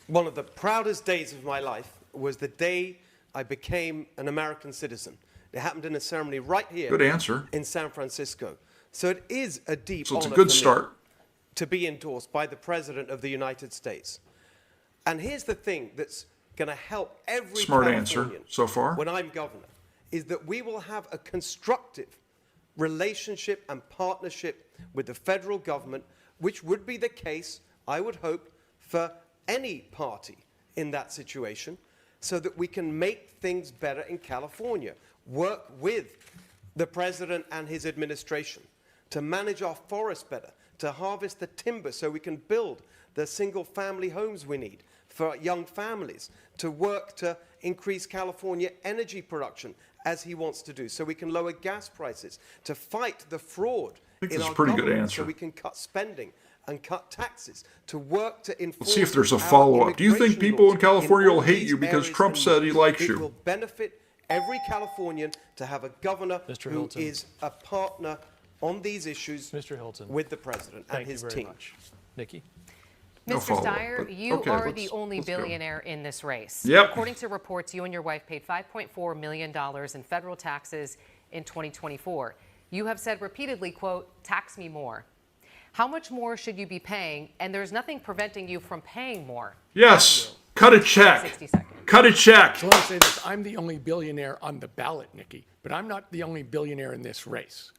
One of the proudest days of my life was the day I became an American citizen. It happened in a ceremony right here Good answer. in San Francisco. So it is a deep So it's a honor good for me start. to be endorsed by the President of the United States. And here's the thing that's going to help every Smart answer Californian so far. when I'm governor, is that we will have a constructive relationship and partnership with the federal government, which would be the case, I would hope, for any party in that situation, so that we can make things better in California, work with the president and his administration to manage our forests better, to harvest the timber so we can build the single-family homes we need for young families, to work to increase California energy production as he wants to do, so we can lower gas prices, to fight the fraud think in this is our a pretty good government answer. so we can cut spending and cut taxes, to work to enforce. Let's see if there's a our follow-up. Do you think immigration people laws in California all will hate these you because areas Trump and said he more? likes you? It will benefit every Californian to have a governor Mr. who Hilton. is a partner on these issues Mr. Hilton. with the president and Thank his you very team. much. Nikki? No Mr. follow-up, Steyer, but you okay, are let's- the only let's go. billionaire in this race. Yep. According to reports, you and your wife paid $5.4 million in federal taxes in 2024. You have said repeatedly, quote, "tax me more." How much more should you be paying? And there's nothing preventing you from paying more. Yes. Cut a check. 60 seconds. Cut a check. So let me say this, I'm the only billionaire on the ballot, Nikki, but I'm not the only billionaire in this race.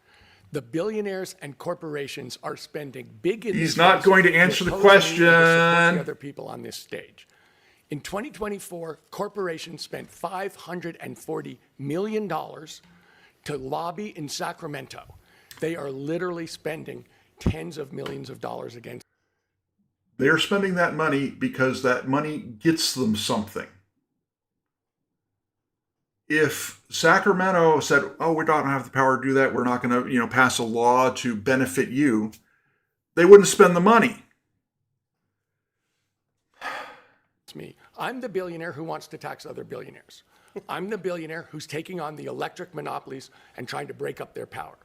The billionaires and corporations are spending big in He's this not race going to to answer the oppose me and to support question. the other people on this stage. In 2024, corporations spent $540 million to lobby in Sacramento. They are literally spending tens of millions of dollars against. They're spending that money because that money gets them something. If Sacramento said, "Oh, we don't have the power to do that. We're not going to, pass a law to benefit you," they wouldn't spend the money. Me. I'm the billionaire who wants to tax other billionaires. I'm the billionaire who's taking on the electric monopolies and trying to break up their power.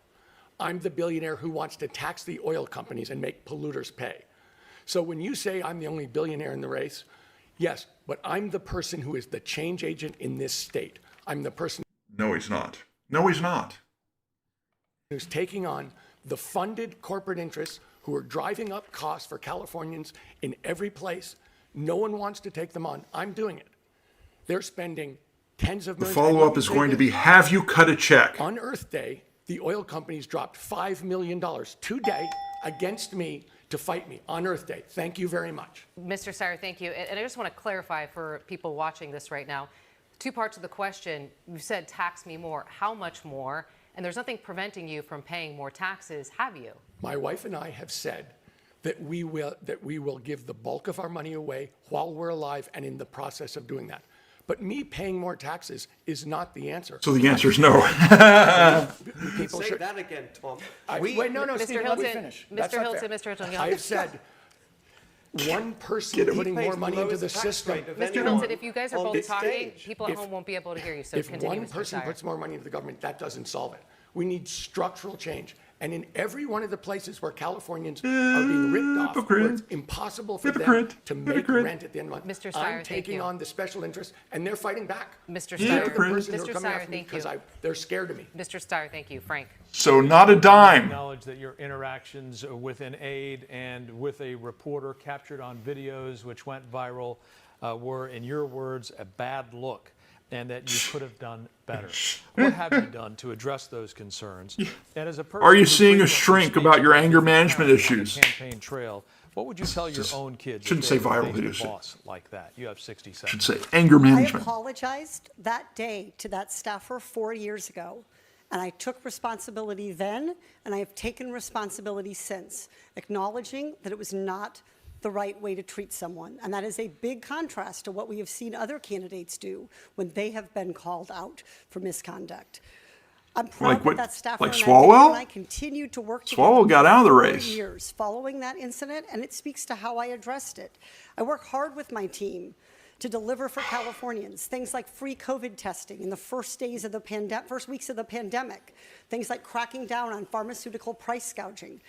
I'm the billionaire who wants to tax the oil companies and make polluters pay. So when you say I'm the only billionaire in the race, yes, but I'm the person who is the change agent in this state. I'm the person No, he's not. No, he's not. who's taking on the funded corporate interests who are driving up costs for Californians in every place. No one wants to take them on. I'm doing it. They're spending tens of The millions. follow-up is going to be, have you cut a check? On Earth Day, the oil companies dropped $5 million today against me to fight me on Earth Day. Thank you very much. Mr. Steyer, thank you. And I just want to clarify for people watching this right now, two parts of the question. You said tax me more. How much more? And there's nothing preventing you from paying more taxes, have you? My wife and I have said that we will give the bulk of our money away while we're alive and in the process of doing that. But me paying more taxes is not the answer. So the answer is no. People Say should, that again, Tom. wait, no, Mr. Steve, let me Hilton, finish. That's not fair. Mr. Hilton, I have said one person putting He pays more money the into the lowest tax system. rate of Mr. anyone Hilton, if you guys are on both this talking, stage. people at home won't be able to hear you. So If continue, one Mr. person Steyer. puts more money into the government, that doesn't solve it. We need structural change. And in every one of the places where Californians are being ripped off, where it's impossible for them to make rent at the end of the month, Mr. Steyer, I'm thank taking you. on the special interests, and they're fighting back. Mr. They're Steyer, the person who are Mr. coming Steyer, after me thank you. because they're scared of me. Mr. Steyer, thank you. Frank. So not a dime. Acknowledge that your interactions with an aide and with a reporter captured on videos which went viral were, in your words, a bad look, and that you could have done better. What have you done to address those concerns? And as a person Are you who seeing a frequently shrink speaks about your anger different management parents on the issues? campaign trail, what would you tell your own kids? Shouldn't if say they were viral facing a videos. boss like that? You have 60 Should seconds. say anger I management. apologized that day to that staffer 4 years ago, and I took responsibility then, and I have taken responsibility since, acknowledging that it was not the right way to treat someone. And that is a big contrast to what we have seen other candidates do when they have been called out for misconduct. I'm proud Like what- that staffer like and Swalwell? and I continued to work Swalwell together got for out of the 4 race. years following that incident, and it speaks to how I addressed it. I work hard with my team to deliver for Californians, things like free COVID testing in the first weeks of the pandemic, things like cracking down on pharmaceutical price gouging,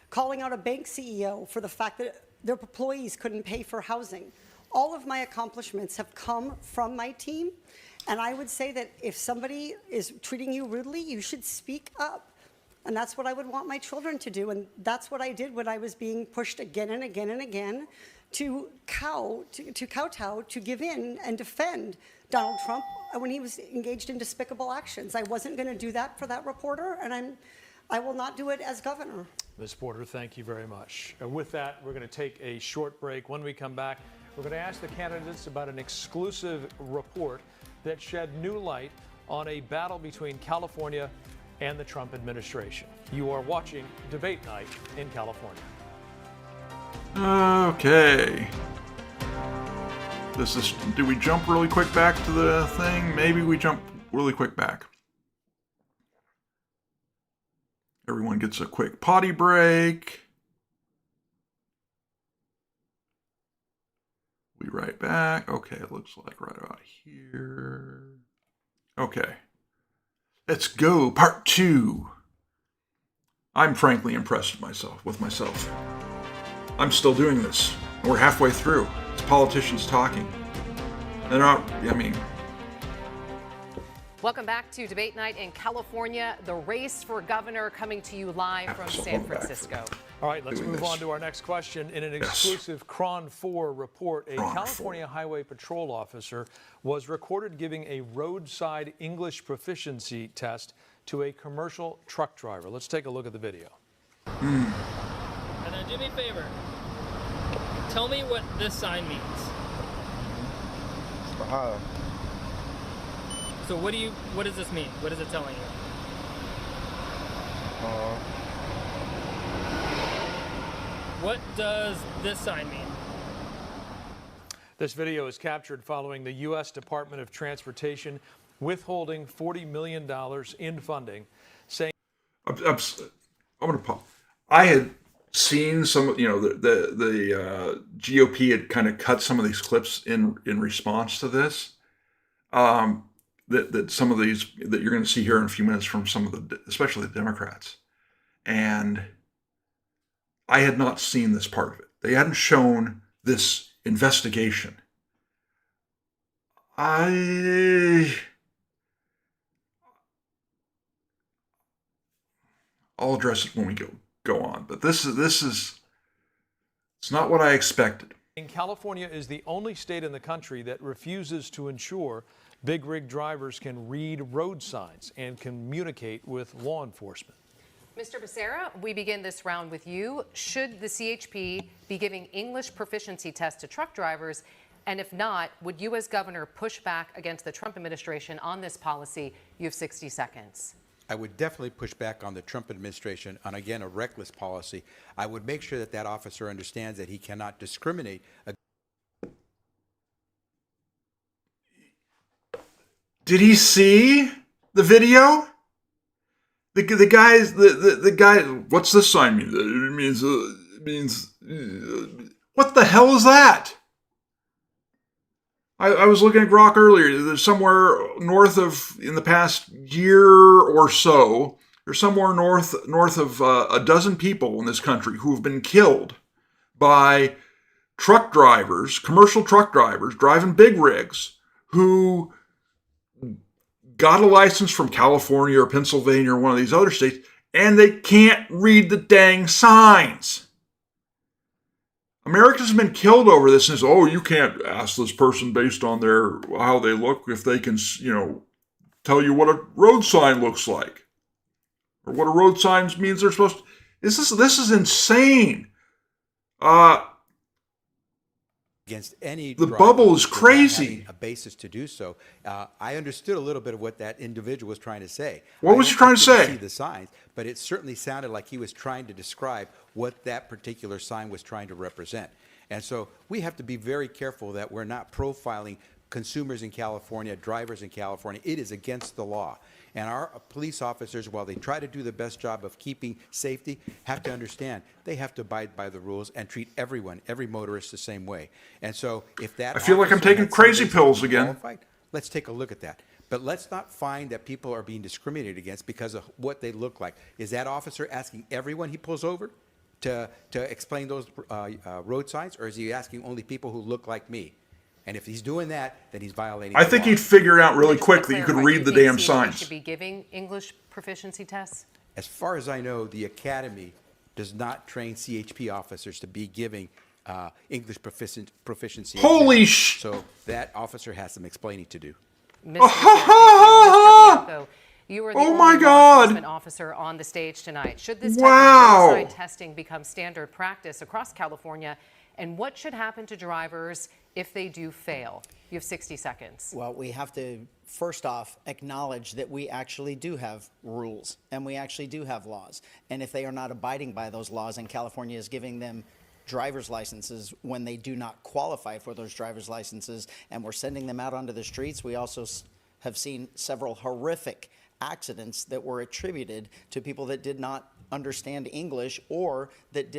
calling out a bank CEO for the fact that their employees couldn't pay for housing. All of my accomplishments have come from my team, and I would say that if somebody is treating you rudely, you should speak up. And that's what I would want my children to do, and that's what I did when I was being pushed again and again and again to kowtow, to give in and defend Donald Trump when he was engaged in despicable actions. I wasn't going to do that for that reporter, and I will not do it as governor. Ms. Porter, thank you very much. And with that, we're going to take a short break. When we come back, we're going to ask the candidates about an exclusive report that shed new light on a battle between California and the Trump administration. You are watching Debate Night in California. Okay. Do we jump really quick back to the thing? Maybe we jump really quick back. Everyone gets a quick potty break. We right back. Okay, it looks like right about here. Okay. Let's go. Part 2. I'm frankly impressed with myself. I'm still doing this. We're halfway through. It's politicians talking. They're not, Welcome back to Debate Night in California. The race for governor coming to you live from San Francisco. All right, let's move on to our next question. In an exclusive Cron 4 report, a California Highway Patrol officer was recorded giving a roadside English proficiency test to a commercial truck driver. Let's take a look at the video. And then do me a favor. Tell me what this sign means. So what does this mean? What is it telling you? What does this sign mean? This video is captured following the U.S. Department of Transportation withholding $40 million in funding, saying... I'm going to pause. I had seen some, the GOP had kind of cut some of these clips in response to this. That some of these that you're going to see here in a few minutes from some of especially the Democrats. And I had not seen this part of it. They hadn't shown this investigation. I'll address it when we go on. But this is it's not what I expected. California is the only state in the country that refuses to ensure big rig drivers can read road signs and communicate with law enforcement. Mr. Becerra, we begin this round with you. Should the CHP be giving English proficiency tests to truck drivers? And if not, would you as governor push back against the Trump administration on this policy? You have 60 seconds. I would definitely push back on the Trump administration on, again, a reckless policy. I would make sure that that officer understands that he cannot discriminate. Did he see the video? The guy. What's this sign mean? It means. What the hell is that? I was looking at Grok earlier. There's somewhere north of, in the past year or so, there's somewhere north of a dozen people in this country who have been killed by truck drivers, commercial truck drivers, driving big rigs, who got a license from California or Pennsylvania or one of these other states, and they can't read the dang signs. Americans have been killed over this, and oh, you can't ask this person based on how they look if they can, tell you what a road sign looks like, or what a road sign means they're supposed to. This is insane. Against any the driver bubble is for not crazy. having a basis to do so. I understood a little bit of what that individual was trying to say. What was he trying to say? See the signs, but it certainly sounded like he was trying to describe what that particular sign was trying to represent. And so we have to be very careful that we're not profiling consumers in California, drivers in California. It is against the law. And our police officers, while they try to do the best job of keeping safety, have to understand they have to abide by the rules and treat everyone, every motorist, the same way. And so if that I feel like I'm officer taking had crazy somebody pills again. qualified, let's take a look at that. But let's not find that people are being discriminated against because of what they look like. Is that officer asking everyone he pulls over to explain those road signs, or is he asking only people who look like me? And if he's doing that, then he's violating the I think law. he'd figure out really Just to quick that you could clarify, read the do you damn think CHP signs. should be giving English proficiency tests? As far as I know, the academy does not train CHP officers to be giving English proficiency. Holy exams. So that officer has some explaining to do. Mr. Bianco, you are the Oh my only law God. enforcement officer on the stage tonight. Should this type Wow. of roadside testing become standard practice across California? And what should happen to drivers if they do fail? You have 60 seconds. Well, we have to, first off, acknowledge that we actually do have rules and we actually do have laws. And if they are not abiding by those laws and California is giving them driver's licenses when they do not qualify for those driver's licenses and we're sending them out onto the streets, we also have seen several horrific accidents that were attributed to people that did not understand English or that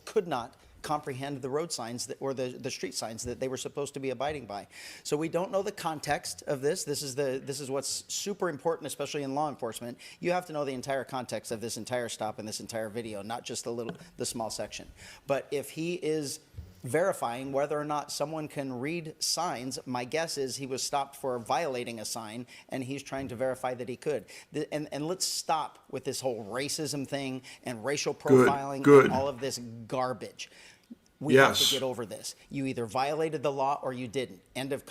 could not comprehend the road signs or the street signs that they were supposed to be abiding by. So we don't know the context of this. This is what's super important, especially in law enforcement. You have to know the entire context of this entire stop and this entire video, not just the small section. But if he is verifying whether or not someone can read signs, my guess is he was stopped for violating a sign and he's trying to verify that he could. And let's stop with this whole racism thing and racial profiling and all of this garbage. We have to get over this. You either violated the law or you didn't. End of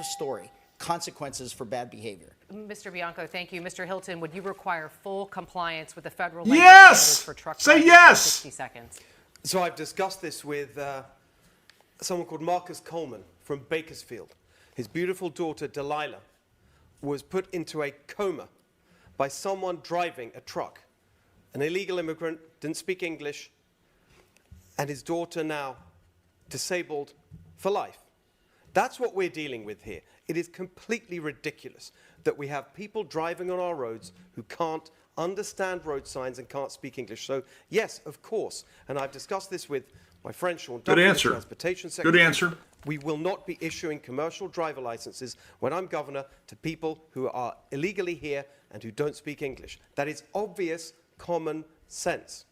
story. Consequences for bad behavior. Mr. Bianco, thank you. Mr. Hilton, would you require full compliance with the federal Yes! standards for truck Say drivers? yes! 60 seconds. So I've discussed this with someone called Marcus Coleman from Bakersfield. His beautiful daughter, Delilah, was put into a coma by someone driving a truck. An illegal immigrant, didn't speak English, and his daughter now disabled for life. That's what we're dealing with here. It is completely ridiculous that we have people driving on our roads who can't understand road signs and can't speak English. So, yes, of course, and I've discussed this with my friend Sean Good Duffy, the answer. Transportation Good Secretary. answer. We will not be issuing commercial driver licenses when I'm governor to people who are illegally here and who don't speak English. That is obvious common sense.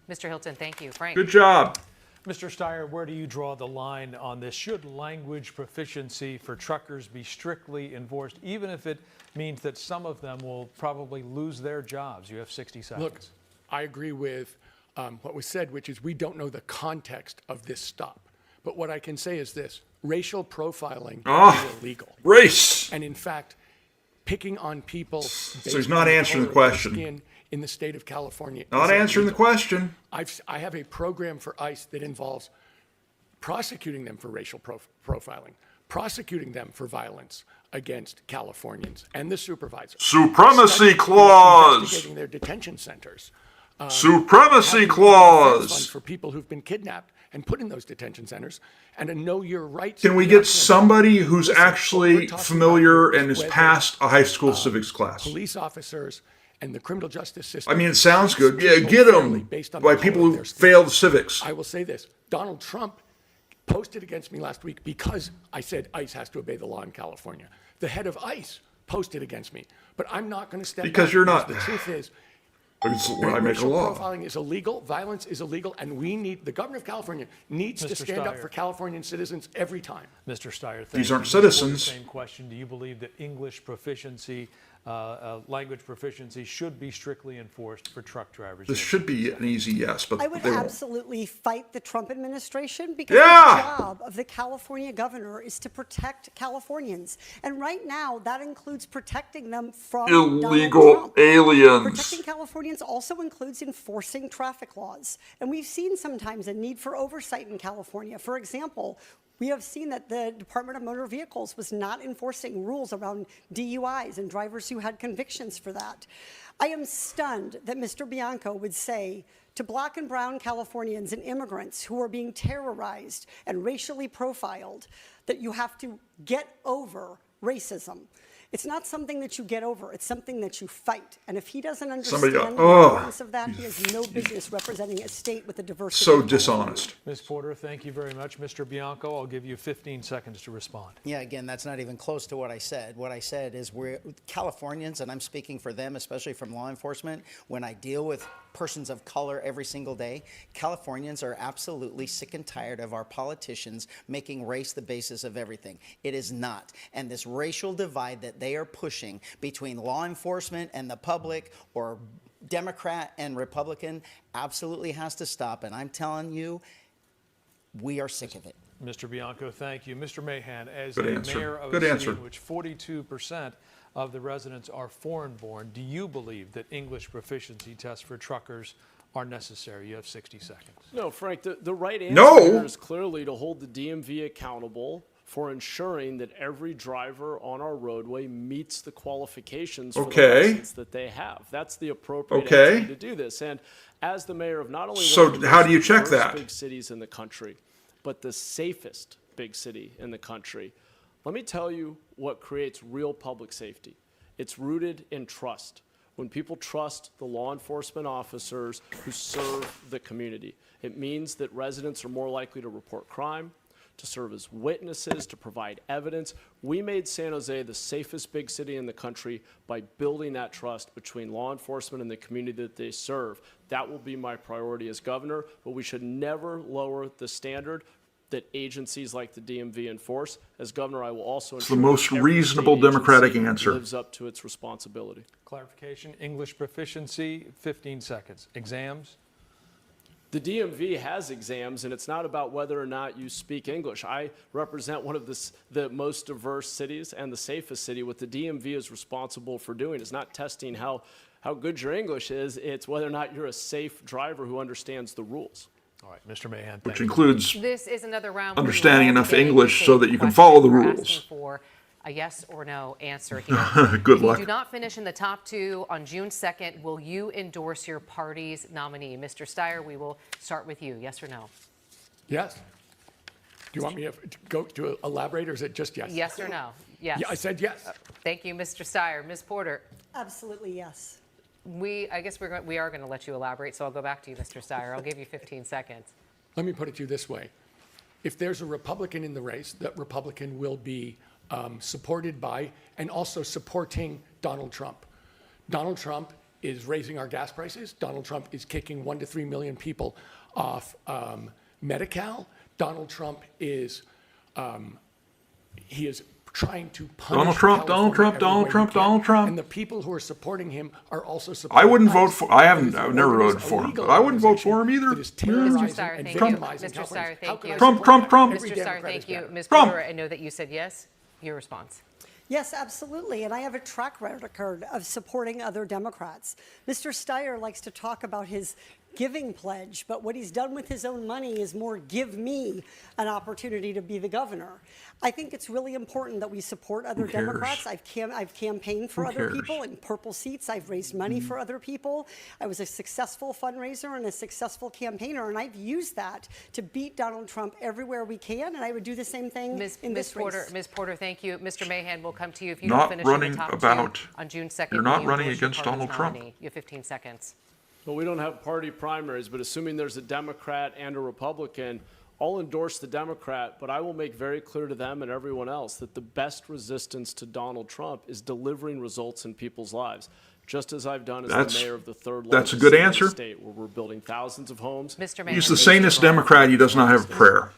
Mr. Hilton, thank you. Frank. Good job. Mr. Steyer, where do you draw the line on this? Should language proficiency for truckers be strictly enforced, even if it means that some of them will probably lose their jobs? You have 60 seconds. Look, I agree with what was said, which is we don't know the context of this stop. But what I can say is this: racial profiling is illegal. Race. And in fact, picking on people So he's not answering the question. In the state of California. Not answering the question. I have a program for ICE that involves prosecuting them for racial profiling, prosecuting them for violence against Californians and the supervisor. Supremacy clause. Investigating their detention centers. Supremacy Having clause. funds for people who've been kidnapped and put in those detention centers, and a know your rights. Can we get somebody who's actually familiar and has passed a high school civics class? Police officers and the criminal justice system. I mean, it sounds good. Yeah, get them by people who failed civics. I will say this: Donald Trump posted against me last week because I said ICE has to obey the law in California. The head of ICE posted against me, but I'm not going to step Because back you're not. The truth is, It's when I make a racial law. profiling is illegal, violence is illegal, and the governor of California needs to Mr. stand up Steyer. for Californian citizens every time. Mr. Steyer, thank These you. aren't Ms. Porter, citizens. Same question. Do you believe that English proficiency, language proficiency should be strictly enforced for truck drivers? This should be an easy yes, but I would they won't. absolutely fight the Trump administration because Yeah. the job of the California governor is to protect Californians. And right now, that includes protecting them from Illegal Donald Trump. aliens. Protecting Californians also includes enforcing traffic laws. And we've seen sometimes a need for oversight in California. For example, we have seen that the Department of Motor Vehicles was not enforcing rules around DUIs and drivers who had convictions for that. I am stunned that Mr. Bianco would say to Black and brown Californians and immigrants who are being terrorized and racially profiled that you have to get over racism. It's not something that you get over. It's something that you fight. And if he doesn't understand the importance of that, he has no business representing a state with a diversity. So dishonest. Ms. Porter, thank you very much. Mr. Bianco, I'll give you 15 seconds to respond. Yeah, again, that's not even close to what I said. What I said is we're Californians, and I'm speaking for them, especially from law enforcement, when I deal with persons of color every single day, Californians are absolutely sick and tired of our politicians making race the basis of everything. It is not. And this racial divide that they are pushing between law enforcement and the public, or Democrat and Republican, absolutely has to stop. And I'm telling you, we are sick of it. Mr. Bianco, thank you. Mr. Mahan, as Good a answer. mayor of Good a answer. city in which 42% of the residents are foreign-born, do you believe that English proficiency tests for truckers are necessary? You have 60 seconds. No, Frank, the right answer No. here is clearly to hold the DMV accountable for ensuring that every driver on our roadway meets the qualifications for the license that they have. That's the appropriate answer to do this. And as the mayor of not only So one of the how do you most check diverse that? big cities in the country, but the safest big city in the country, let me tell you what creates real public safety. It's rooted in trust. When people trust the law enforcement officers who serve the community, it means that residents are more likely to report crime, to serve as witnesses, to provide evidence. We made San Jose the safest big city in the country by building that trust between law enforcement and the community that they serve. That will be my priority as governor, but we should never lower the standard that agencies like the DMV enforce. As governor, I will also ensure the most that every reasonable state Democratic agency answer. lives up to its responsibility. Clarification, English proficiency, 15 seconds. Exams? The DMV has exams, and it's not about whether or not you speak English. I represent one of the most diverse cities and the safest city. What the DMV is responsible for doing is not testing how good your English is, it's whether or not you're a safe driver who understands the rules. All right, Mr. Mahan, Which thank you. includes This is another round where you understanding all enough get English to so take that you can questions. follow the We're rules. asking for a yes or no answer here. Good If you luck. do not finish in the top two on June 2nd, will you endorse your party's nominee? Mr. Steyer, we will start with you. Yes or no? Yes. Do you want me to go to elaborate, or is it just yes? Yes or no? Yes. Yeah, I said yes. Thank you, Mr. Steyer. Ms. Porter, Absolutely, yes. I guess we are going to let you elaborate, so I'll go back to you, Mr. Steyer. I'll give you 15 seconds. Let me put it to you this way. If there's a Republican in the race, that Republican will be supported by and also supporting Donald Trump. Donald Trump is raising our gas prices. Donald Trump is kicking 1 to 3 million people off Medi-Cal, Donald Trump is, he is trying to punish Donald Trump, Donald California Trump, Donald every way he Trump, can. Donald Trump. And the people who are supporting him are also supporting I wouldn't vote us. for. I It haven't. is I've never it is voted for him, illegal but I wouldn't vote for him organization either. that is terrorizing Mr. Steyer, and thank you. victimizing Mr. Californians. Steyer, How thank can you. I Trump, support Trump, that? Trump. Every Mr. Democrat Steyer, is thank you. bad. Ms. Trump. Porter, I know that you said yes. Your response. Yes, absolutely. And I have a track record of supporting other Democrats. Mr. Steyer likes to talk about his giving pledge, but what he's done with his own money is more give me an opportunity to be the governor. I think it's really important that we support other cares? Democrats. I've campaigned for Who other cares? people in purple seats. I've raised money for other people. I was a successful fundraiser and a successful campaigner, and I've used that to beat Donald Trump everywhere we can, and I would do the same thing in this race. Ms. Porter, thank you. Mr. Mahan, we'll come to you if you Not don't finish in running the top about- two on June 2nd. you're not will you running endorse your against party's Donald Trump. nominee? You have 15 seconds. Well, we don't have party primaries, but assuming there's a Democrat and a Republican, I'll endorse the Democrat, but I will make very clear to them and everyone else that the best resistance to Donald Trump is delivering results in people's lives, just as I've done as That's- the mayor of the third that's a largest good city in answer. the state, where we're building thousands of homes. Mr. Mahan. He's the sanest Democrat. He does not have a prayer.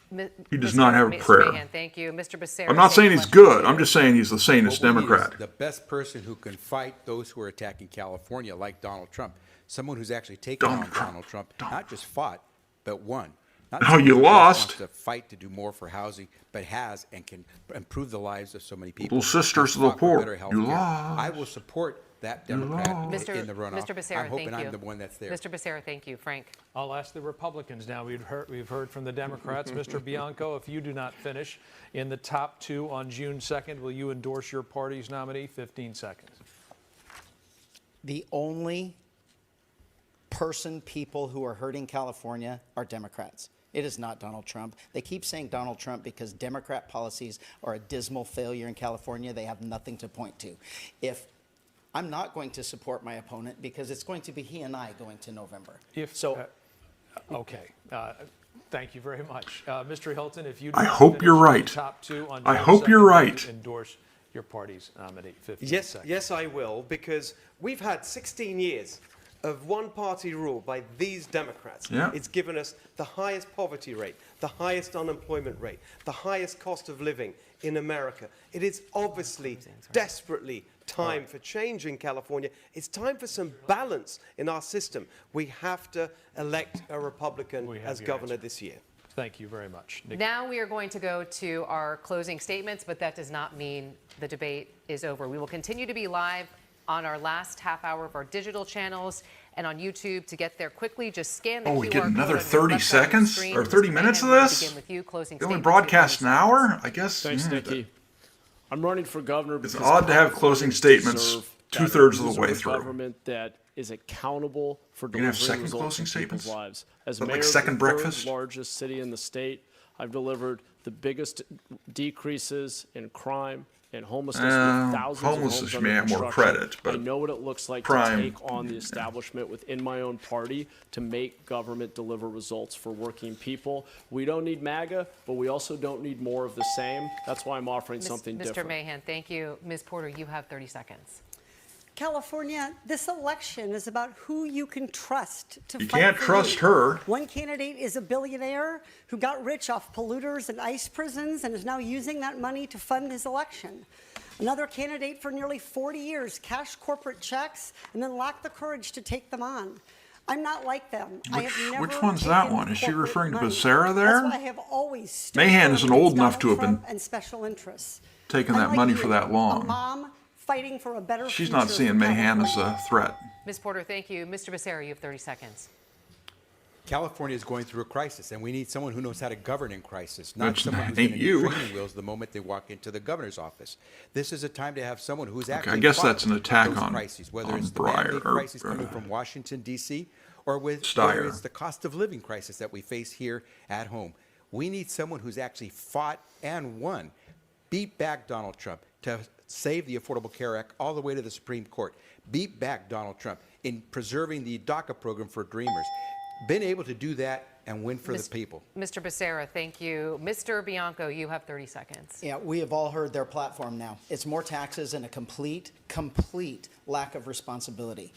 He does not have a Mr. prayer. Mahan, thank you. Mr. Becerra. I'm not same saying he's question. good. I'm just saying he's the sanest What we need is Democrat. the best person who can fight those who are attacking California, like Donald Trump. Someone who's actually taken Donald on Trump. Donald Trump, not just fought, but won. Not No, someone you who just lost. wants to fight to do more for housing, but has and can improve the lives of so many people. Little sisters Has of the fought for poor. better health You care. lost. I will support that Democrat lost. in the runoff. Mr. Becerra, I'm hoping thank you. I'm the one that's there. Mr. Becerra, thank you. Frank. I'll ask the Republicans now. We've heard from the Democrats. Mr. Bianco, if you do not finish in the top two on June 2nd, will you endorse your party's nominee? 15 seconds. The only people who are hurting California are Democrats. It is not Donald Trump. They keep saying Donald Trump because Democrat policies are a dismal failure in California. They have nothing to point to. If I'm not going to support my opponent because it's going to be he and I going to November. Okay. Thank you very much. Mr. Hilton, if you do I not hope finish you're in the right. top two on I June hope 2nd, you're will you right. endorse your party's nominee? 15 Yes, seconds. yes, I will, because we've had 16 years of one-party rule by these Democrats. Yeah. It's given us the highest poverty rate, the highest unemployment rate, the highest cost of living in America. It is obviously desperately time for change in California. It's time for some balance in our system. We have to elect a Republican We have as your governor answer. this year. Thank you very much. Nikki. Now we are going to go to our closing statements, but that does not mean the debate is over. We will continue to be live on our last half hour of our digital channels and on YouTube. To get there quickly, just scan the QR Oh, we get code another on your 30 left side of the seconds screen. or Mr. 30 minutes of Mahan, we'll this? begin with you. Closing They only statements, you have broadcast 30 an seconds. hour? I guess. Thanks, Nikki. I'm running for governor because odd to have closing Californians statements deserve two-thirds better. of the way We deserve a through. government that is accountable for gonna have delivering second results closing in people's statements? lives. As Like mayor second of the third breakfast? largest city in the state, I've delivered the biggest decreases in crime and homelessness with thousands homelessness of homes may under have more construction. credit, but I know what it looks like crime- to take on the establishment within my own party to make government deliver results for working people. We don't need MAGA, but we also don't need more of the same. That's why I'm offering something Mr. different. Mahan, thank you. Ms. Porter, you have 30 seconds. California, this election is about who you can trust to You fight can't for trust you. her. One candidate is a billionaire who got rich off polluters and ICE prisons and is now using that money to fund his election. Another candidate for nearly 40 years cashed corporate checks and then lacked the courage to take them on. I'm not like them. I have never which one's that taken one? Is she corporate referring to money. Becerra there? That's why I have always stood Mahan firm isn't old against enough to have Donald been Trump and special interests. taking I'm that like money you, for that long. A mom fighting for a better She's future not seeing for Mahan as California. a threat. Ms. Porter, thank you. Mr. Becerra, you have 30 seconds. California is going through a crisis, and we need someone who knows how to govern in crisis, not Which someone who's ain't going to you. need training wheels the moment they walk into the governor's office. This is a time to have someone who's actually I guess fought that's an attack those on- crises, whether on it's the Breyer, man-made or, crisis coming from Washington, D.C., or whether Steyer. it's the cost of living crisis that we face here at home. We need someone who's actually fought and won, beat back Donald Trump to save the Affordable Care Act all the way to the Supreme Court, beat back Donald Trump in preserving the DACA program for Dreamers, been able to do that and win for the people. Mr. Becerra, thank you. Mr. Bianco, you have 30 seconds. Yeah, we have all heard their platform now. It's more taxes and a complete lack of responsibility.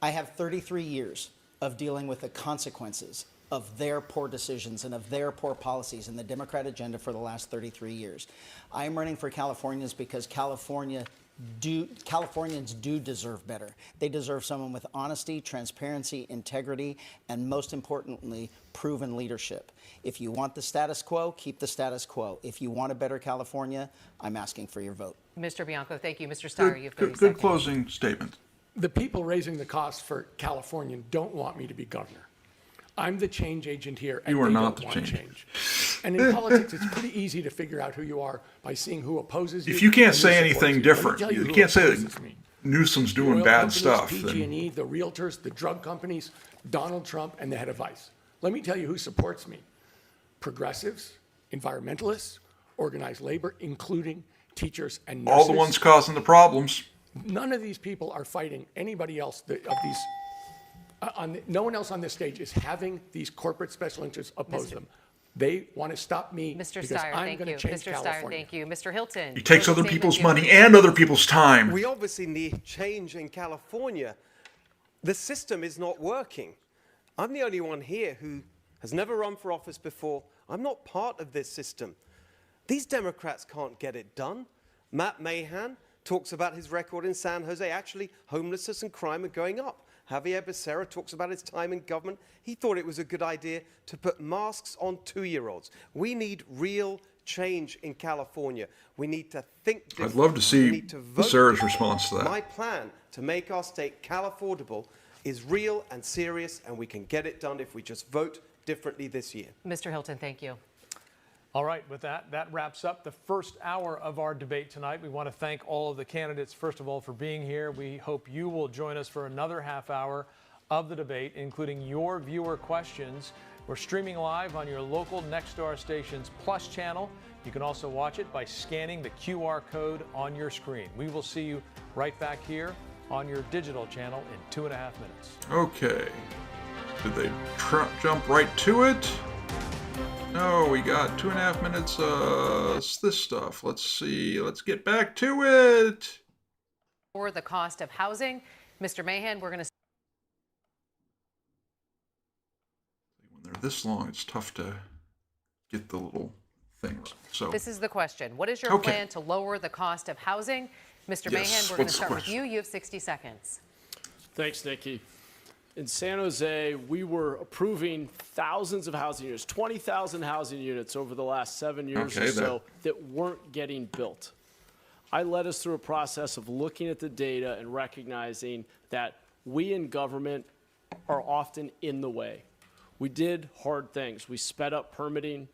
I have 33 years of dealing with the consequences of their poor decisions and of their poor policies and the Democrat agenda for the last 33 years. I am running for Californians because Californians do deserve better. They deserve someone with honesty, transparency, integrity, and most importantly, proven leadership. If you want the status quo, keep the status quo. If you want a better California, I'm asking for your vote. Mr. Bianco, thank you. Mr. Steyer, you have 30 Good seconds. closing statement. The people raising the cost for California don't want me to be governor. I'm the change agent here, and You are they not don't the want change. And in politics, it's pretty easy to figure out who you are by seeing who opposes you. If you can't and who say supports anything you. Let me different, tell you who can't say opposes that me. Newsom's The doing oil bad companies, stuff. then- PG&E, the realtors, the drug companies, Donald Trump, and the head of ICE. Let me tell you who supports me. Progressives, environmentalists, organized labor, including teachers and nurses. all the ones causing the problems. None of these people are fighting anybody else of these. No one else on this stage is having these corporate special interests oppose them. They want to stop me Mr. because Steyer, I'm thank going you. to change Mr. Steyer, California. thank you. Mr. Hilton. He takes closing other people's statement, money you have and other people's time. We obviously need change in California. The system is not working. I'm the only one here who has never run for office before. I'm not part of this system. These Democrats can't get it done. Matt Mahan talks about his record in San Jose. Actually, homelessness and crime are going up. Javier Becerra talks about his time in government. He thought it was a good idea to put masks on 2-year-olds. We need real change in California. We need to think different. I'd love to We see need to vote Becerra's different. response to that. My plan to make our state Cal-affordable is real and serious, and we can get it done if we just vote differently this year. Mr. Hilton, thank you. All right, with that wraps up the first hour of our debate tonight. We want to thank all of the candidates, first of all, for being here. We hope you will join us for another half hour of the debate, including your viewer questions. We're streaming live on your local Nexstar station's Plus channel. You can also watch it by scanning the QR code on your screen. We will see you right back here on your digital channel in 2.5 minutes. Okay. Did they jump right to it? No, we got 2.5 minutes. This stuff. Let's see. Let's get back to it. For the cost of housing, Mr. Mahan, we're going to. When they're this long, it's tough to get the little things. So This is the question. What is your Okay. plan to lower the cost of housing? Mr. Yes, Mahan, we're going to what's the start with question? you. You have 60 seconds. Thanks, Nikki. In San Jose, we were approving thousands of housing units, 20,000 housing units over the last 7 years Okay, or so that weren't getting built. I led us through a process of looking at the data and recognizing that we in government are often in the way. We did hard things. We sped up permitting.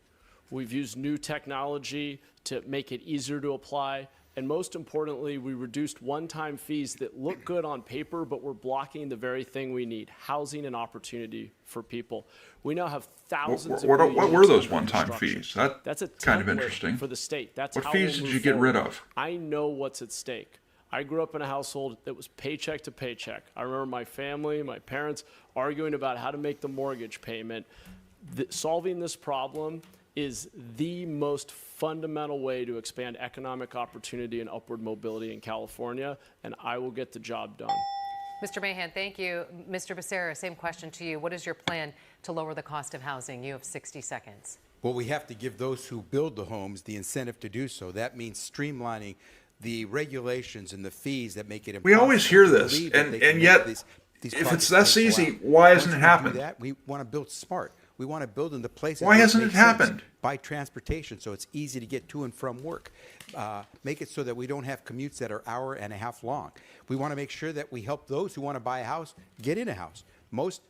We've used new technology to make it easier to apply. And most importantly, we reduced one-time fees that look good on paper, but were blocking the very thing we need, housing and opportunity for people. We now have thousands what of new were units those under one-time construction. fees? That's a kind of template interesting. for the state. That's What how fees we'll did move you get rid forward. of? I know what's at stake. I grew up in a household that was paycheck to paycheck. I remember my family, my parents arguing about how to make the mortgage payment. Solving this problem is the most fundamental way to expand economic opportunity and upward mobility in California, and I will get the job done. Mr. Mahan, thank you. Mr. Becerra, same question to you. What is your plan to lower the cost of housing? You have 60 seconds. Well, we have to give those who build the homes the incentive to do so. That means streamlining the regulations and the fees that make it impossible. We always hear to this, believe that and they can make yet, these if projects it's this pencil easy, out. why hasn't Once it we do happened? that, we want to build smart. We want to build in the places. Why where hasn't makes it happened? sense. By transportation, so it's easy to get to and from work. Make it so that we don't have commutes that are hour and a half long. We want to make sure that we help those who want to buy a house get in a house. Most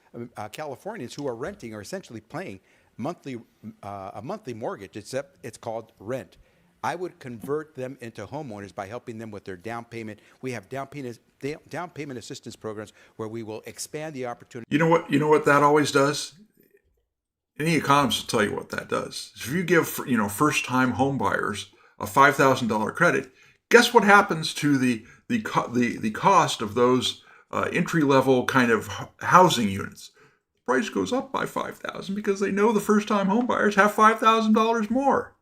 Californians who are renting are essentially paying a monthly mortgage, except it's called rent. I would convert them into homeowners by helping them with their down payment. We have down payment assistance programs where we will expand the opportunity. You know what that always does? Any economist will tell you what that does. If you give first-time home buyers a $5,000 credit, guess what happens to the cost of those entry-level kind of housing units? The price goes up by $5,000 because they know the first-time home buyers have $5,000 more.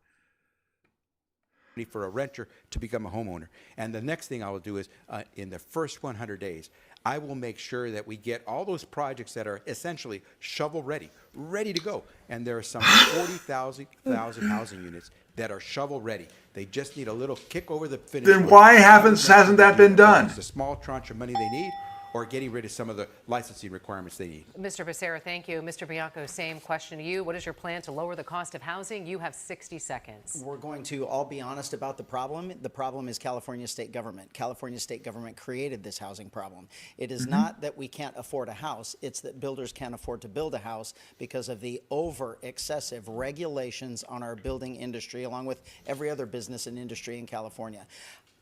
For a renter to become a homeowner. And the next thing I will do is in the first 100 days, I will make sure that we get all those projects that are essentially shovel ready, ready to go. And there are some 40,000 housing units that are shovel ready. They just need a little kick over the finish line. Then why hasn't that been done? It's a small tranche of money they need, or getting rid of some of the licensing requirements they need. Mr. Becerra, thank you. Mr. Bianco, same question to you. What is your plan to lower the cost of housing? You have 60 seconds. We're going to all be honest about the problem. The problem is California state government. California state government created this housing problem. It is not that we can't afford a house. It's that builders can't afford to build a house because of the excessive regulations on our building industry, along with every other business and industry in California.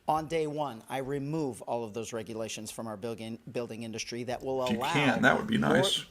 On day one, I remove all of those regulations from our building industry that will allow. If you can, that would be nice.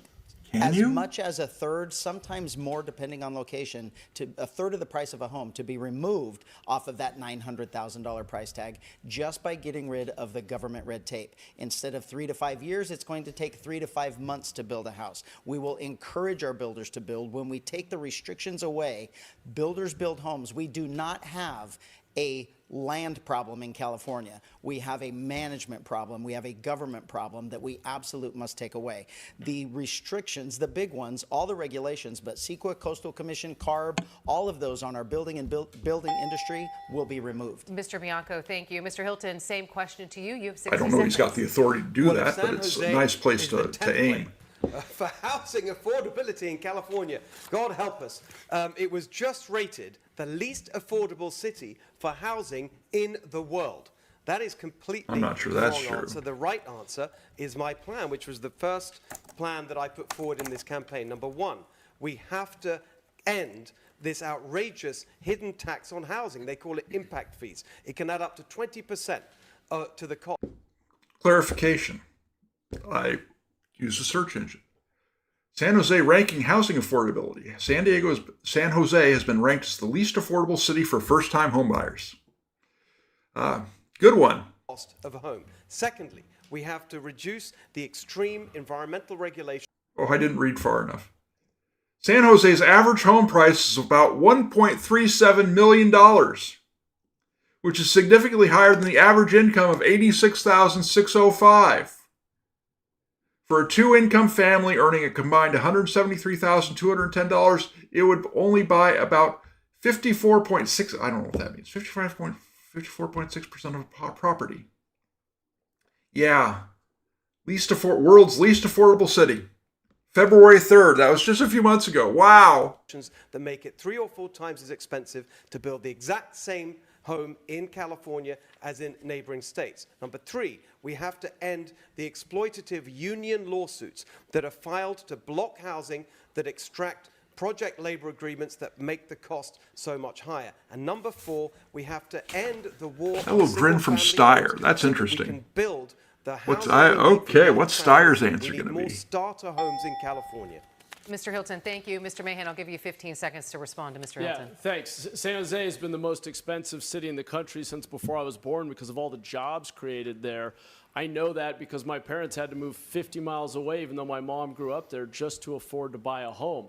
As much as a third, sometimes more depending on location, to a third of the price of a home to be removed off of that $900,000 price tag just by getting rid of the government red tape. Instead of 3 to 5 years, it's going to take 3 to 5 months to build a house. We will encourage our builders to build. When we take the restrictions away, builders build homes. We do not have a land problem in California. We have a management problem. We have a government problem that we absolutely must take away. The restrictions, the big ones, all the regulations, but CEQA, Coastal Commission, CARB, all of those on our building and building industry will be removed. Mr. Bianco, thank you. Mr. Hilton, same question to you. You have 60 I don't know if he's got the authority to do Well, that, but San it's Jose a nice place is the to template aim. For housing affordability in California. God help us. It was just rated the least affordable city for housing in the world. That is completely I'm not sure that's wrong true. answer. The right answer is my plan, which was the first plan that I put forward in this campaign. Number one, we have to end this outrageous hidden tax on housing. They call it impact fees. It can add up to 20% to the cost. Clarification. I use a search engine. San Jose ranking housing affordability. San Jose has been ranked as the least affordable city for first-time homebuyers. Good one. Cost of a home. Secondly, we have to reduce the extreme environmental regulation. Oh, I didn't read far enough. San Jose's average home price is about $1.37 million, which is significantly higher than the average income of $86,605. For a two-income family earning a combined $173,210, it would only buy about 54.6, I don't know what that means, 54.6% of a property. Yeah. World's least affordable city. February 3rd, that was just a few months ago. Wow. That make it 3 or 4 times as expensive to build the exact same home in California as in neighboring states. Number 3, we have to end the exploitative union lawsuits that are filed to block housing that extract project labor agreements that make the cost so much higher. And number 4, we have to end the war. That little grin from Steyer. That's interesting. We can build the What's what's Steyer's answer going to more be? starter homes in California. Mr. Hilton, thank you. Mr. Mahan, I'll give you 15 seconds to respond to Mr. Yeah, Hilton. thanks. San Jose has been the most expensive city in the country since before I was born because of all the jobs created there. I know that because my parents had to move 50 miles away, even though my mom grew up there, just to afford to buy a home.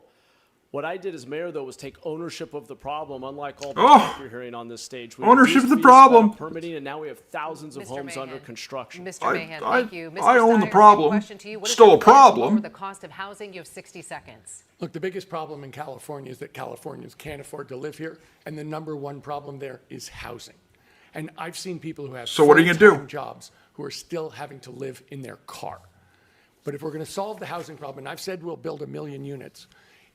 What I did as mayor, though, was take ownership of the problem, unlike all the talk you're hearing on this stage. We Ownership of the reduced fees, problem. better permitting, and now we have thousands of Mr. homes under Mahan. construction. Mr. Mahan, thank you. Mr. I own the Steyer, problem. same question to you. What is Still your a plan to problem. lower the cost of housing? You have 60 seconds. Look, the biggest problem in California is that Californians can't afford to live here, and the number one problem there is housing. And I've seen people who have So what are you gonna do? full-time jobs who are still having to live in their car. But if we're going to solve the housing problem, and I've said we'll build 1 million units,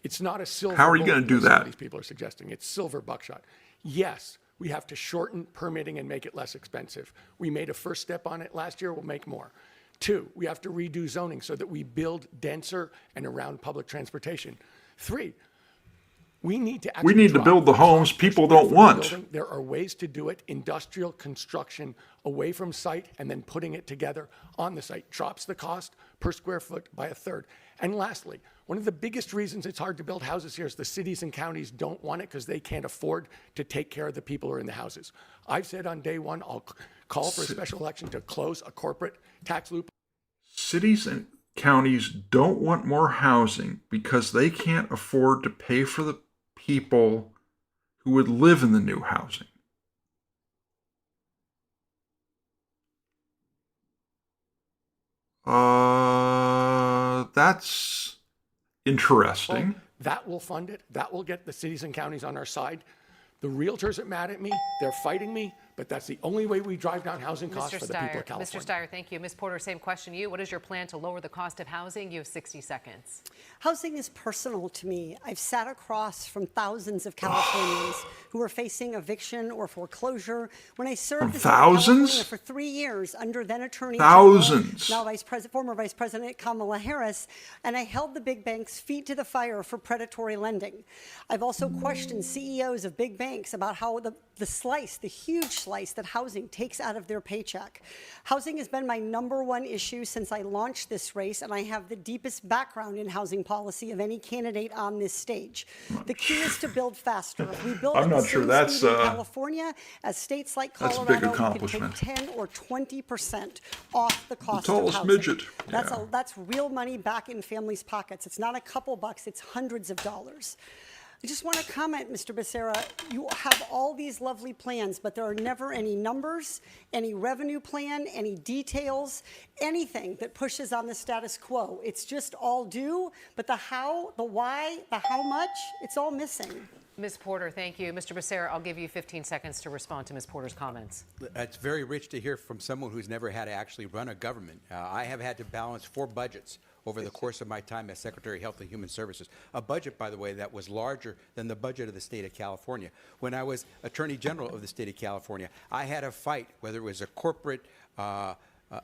it's not a silver How are you bullet gonna do like some of that? These people are suggesting it's silver buckshot. Yes, we have to shorten permitting and make it less expensive. We made a first step on it last year. We'll make more. 2, we have to redo zoning so that we build denser and around public transportation. 3, we need to drop build the homes cost per people square don't foot of want. building. There are ways to do it. Industrial construction away from site and then putting it together on the site drops the cost per square foot by a third. And lastly, one of the biggest reasons it's hard to build houses here is the cities and counties don't want it because they can't afford to take care of the people who are in the houses. I've said on day one, I'll call for a special election to close a corporate tax loophole. Cities and counties don't want more housing because they can't afford to pay for the people who would live in the new housing. That's interesting. That will fund it. That will get the cities and counties on our side. The realtors are mad at me. They're fighting me. But that's the only way we drive down housing costs for the people of California. Mr. Steyer, thank you. Ms. Porter, same question to you. What is your plan to lower the cost of housing? You have 60 seconds. Housing is personal to me. I've sat across from thousands of Californians who are facing eviction or foreclosure. When I served the state of California for 3 years under then Attorney General, now former Vice President Kamala Harris, and I held the big banks' feet to the fire for predatory lending. I've also questioned CEOs of big banks about how the huge slice that housing takes out of their paycheck. Housing has been my #1 issue since I launched this race, and I have the deepest background in housing policy of any candidate on this stage. The key is to build faster. If we build I'm not sure that's in California, as states like Colorado, that's a big accomplishment. We can take 10 or 20% off the cost the tallest of housing. midget. That's real money back in families' pockets. It's not a couple bucks, it's hundreds of dollars. I just want to comment, Mr. Becerra, you have all these lovely plans, but there are never any numbers, any revenue plan, any details, anything that pushes on the status quo. It's just all due, but the how, the why, the how much, it's all missing. Ms. Porter, thank you. Mr. Becerra, I'll give you 15 seconds to respond to Ms. Porter's comments. It's very rich to hear from someone who's never had to actually run a government. I have had to balance 4 budgets over the course of my time as Secretary of Health and Human Services. A budget, by the way, that was larger than the budget of the state of California. When I was Attorney General of the state of California, I had a fight, whether it was a corporate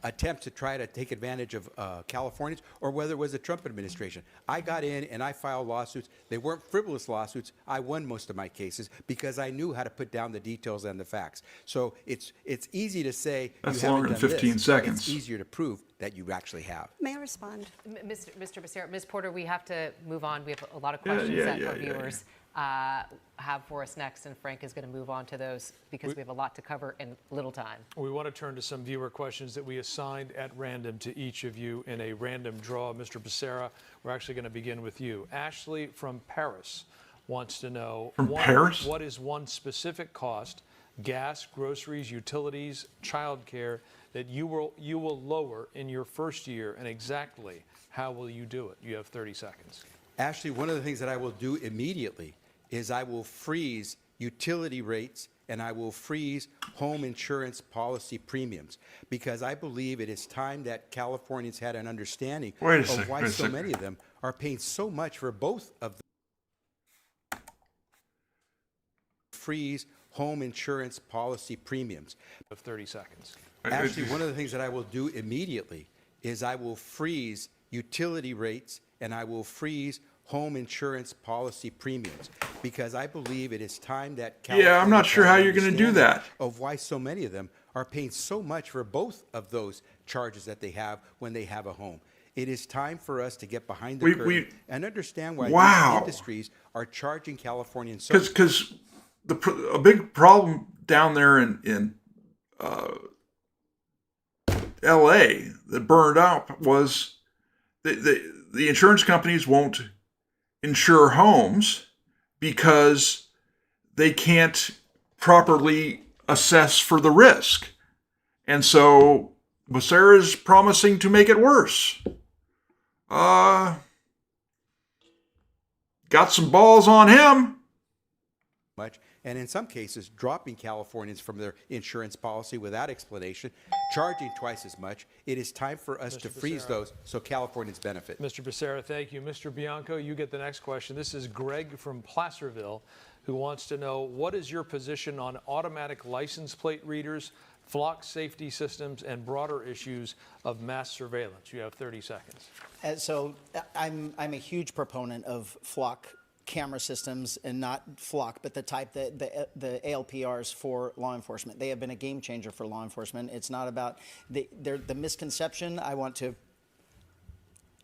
attempt to try to take advantage of Californians or whether it was the Trump administration. I got in and I filed lawsuits. They weren't frivolous lawsuits. I won most of my cases because I knew how to put down the details and the facts. So it's easy to say that's you longer haven't than done 15 this. seconds. It's easier to prove that you actually have. May I respond? Mr. Becerra, Ms. Porter, we have to move on. We have a lot of questions that our viewers have for us next, and Frank is going to move on to those because we have a lot to cover in little time. We want to turn to some viewer questions that we assigned at random to each of you in a random draw. Mr. Becerra, we're actually going to begin with you. Ashley from Paris wants to know what is one specific cost, gas, groceries, utilities, childcare, that you will lower in your first year, and exactly how will you do it? You have 30 seconds. Ashley, one of the things that I will do immediately is I will freeze utility rates and I will freeze home insurance policy premiums because I believe it is time that Californians had an understanding of why so many of them are paying so much for both of the freeze home insurance policy premiums. Of 30 seconds. Actually, one of the things that I will do immediately is I will freeze utility rates and I will freeze home insurance policy premiums because I believe it is time that California I'm not sure how you're going to do that. Of why so many of them are paying so much for both of those charges that they have when they have a home. It is time for us to get behind the curtain and understand why these industries are charging Californians so much. Because a big problem down there in L.A. that burned up was the insurance companies won't insure homes because they can't properly assess for the risk. And so Becerra's promising to make it worse. Got some balls on him. And in some cases, dropping Californians from their insurance policy without explanation, charging twice as much. It is time for us to freeze those so Californians benefit. Mr. Becerra, thank you. Mr. Bianco, you get the next question. This is Greg from Placerville who wants to know, what is your position on automatic license plate readers, flock safety systems, and broader issues of mass surveillance? You have 30 seconds. So I'm a huge proponent of flock camera systems, and not flock, but the type that the ALPRs for law enforcement. They have been a game changer for law enforcement. It's not about the misconception. I want to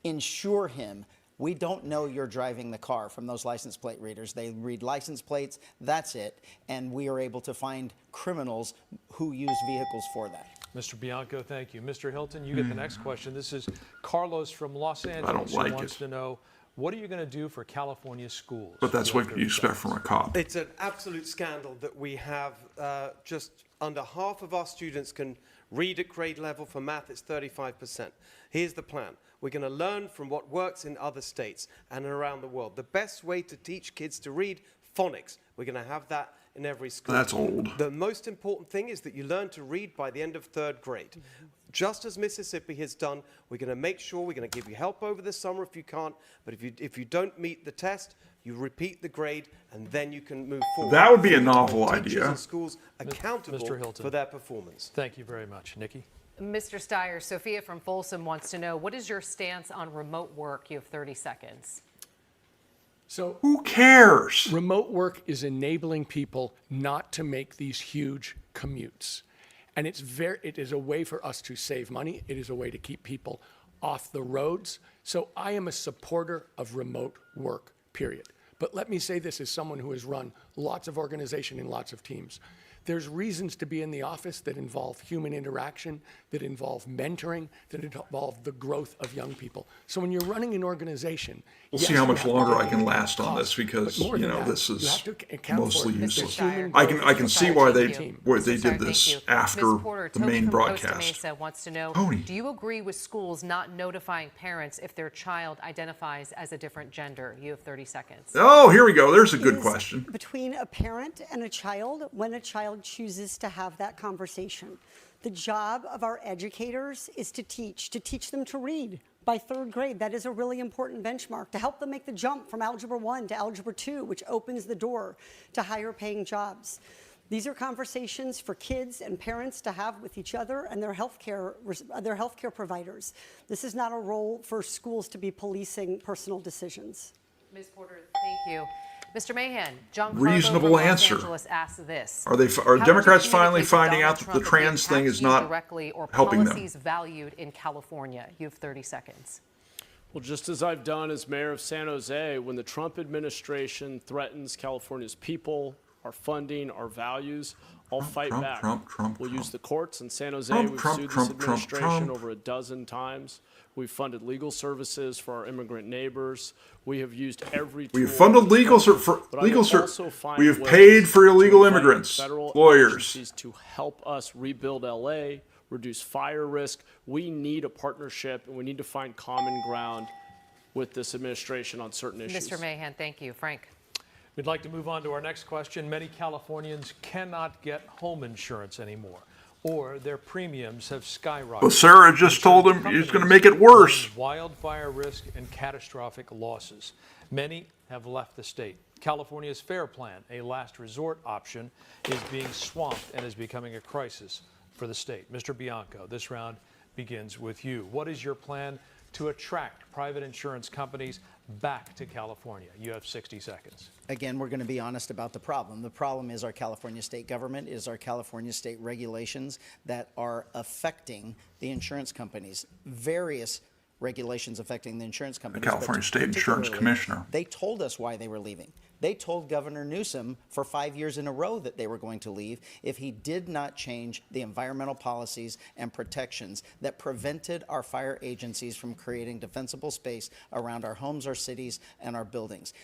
ensure him. We don't know you're driving the car from those license plate readers. They read license plates, that's it. And we are able to find criminals who use vehicles for that. Mr. Bianco, thank you. Mr. Hilton, you get the next question. This is Carlos from Los Angeles who wants to know, what are you going to do for California schools? But that's what you expect from a cop. It's an absolute scandal that we have just under half of our students can read at grade level. For math, it's 35%. Here's the plan. We're going to learn from what works in other states and around the world. The best way to teach kids to read, phonics. We're going to have that in every school. That's old. The most important thing is that you learn to read by the end of 3rd grade. Just as Mississippi has done, we're going to make sure we're going to give you help over the summer if you can't, but if you don't meet the test, you repeat the grade, and then you can move forward. That would be a novel Teachers idea. and schools accountable Mr. Hilton. for their performance. Thank you very much. Nikki? Mr. Steyer, Sophia from Folsom wants to know, what is your stance on remote work? You have 30 seconds. So Who cares? remote work is enabling people not to make these huge commutes. And it is a way for us to save money. It is a way to keep people off the roads. So I am a supporter of remote work, period. But let me say this as someone who has run lots of organization and lots of teams. There's reasons to be in the office that involve human interaction, that involve mentoring, that involve the growth of young people. So when you're running an organization, We'll yes, see how you much have to longer take I can into last on cost, this because, but more you than know, that, this you is have to account for mostly it. useless. Steyer. I can see why they Thank did Thank this you. after Ms. Porter, the Tony main from Costa broadcast. Mesa wants to know, Tony. do you agree with schools not notifying parents if their child identifies as a different gender? You have 30 seconds. Oh, here we go. There's a It good is question. Between a parent and a child, when a child chooses to have that conversation. The job of our educators is to teach them to read by 3rd grade. That is a really important benchmark to help them make the jump from Algebra 1 to Algebra 2, which opens the door to higher paying jobs. These are conversations for kids and parents to have with each other and their healthcare providers. This is not a role for schools to be policing personal decisions. Ms. Porter, thank you. Mr. Mahan, John Carlo Reasonable from Los answer. Angeles asks this. Are How would you Democrats finally communicate to finding Donald out that the Trump if trans he thing attacks is you not directly or helping them? policies valued in California? You have 30 seconds. Well, just as I've done as mayor of San Jose, when the Trump administration threatens California's people, our funding, our values, I'll fight back. We'll use the courts in San Jose. We've sued this administration over a dozen times. We've funded legal services for our immigrant neighbors. We have used every tool. We have funded We have paid for illegal immigrants, lawyers. To help us rebuild LA, reduce fire risk. We need a partnership, and we need to find common ground with this administration on certain issues. Mr. Mahan, thank you. Frank. We'd like to move on to our next question. Many Californians cannot get home insurance anymore, or their premiums have skyrocketed. Well, Sarah just told him he's going to make it worse. Wildfire risk and catastrophic losses. Many have left the state. California's FAIR Plan, a last resort option, is being swamped and is becoming a crisis for the state. Mr. Bianco, this round begins with you. What is your plan to attract private insurance companies back to California? You have 60 seconds. Again, we're going to be honest about the problem. The problem is our California state government, is our California state regulations that are affecting the insurance companies. Various regulations affecting the insurance companies. The California State Insurance Commissioner. They told us why they were leaving. They told Governor Newsom for 5 years in a row that they were going to leave if he did not change the environmental policies and protections that prevented our fire agencies from creating defensible space around our homes, our cities, and our buildings.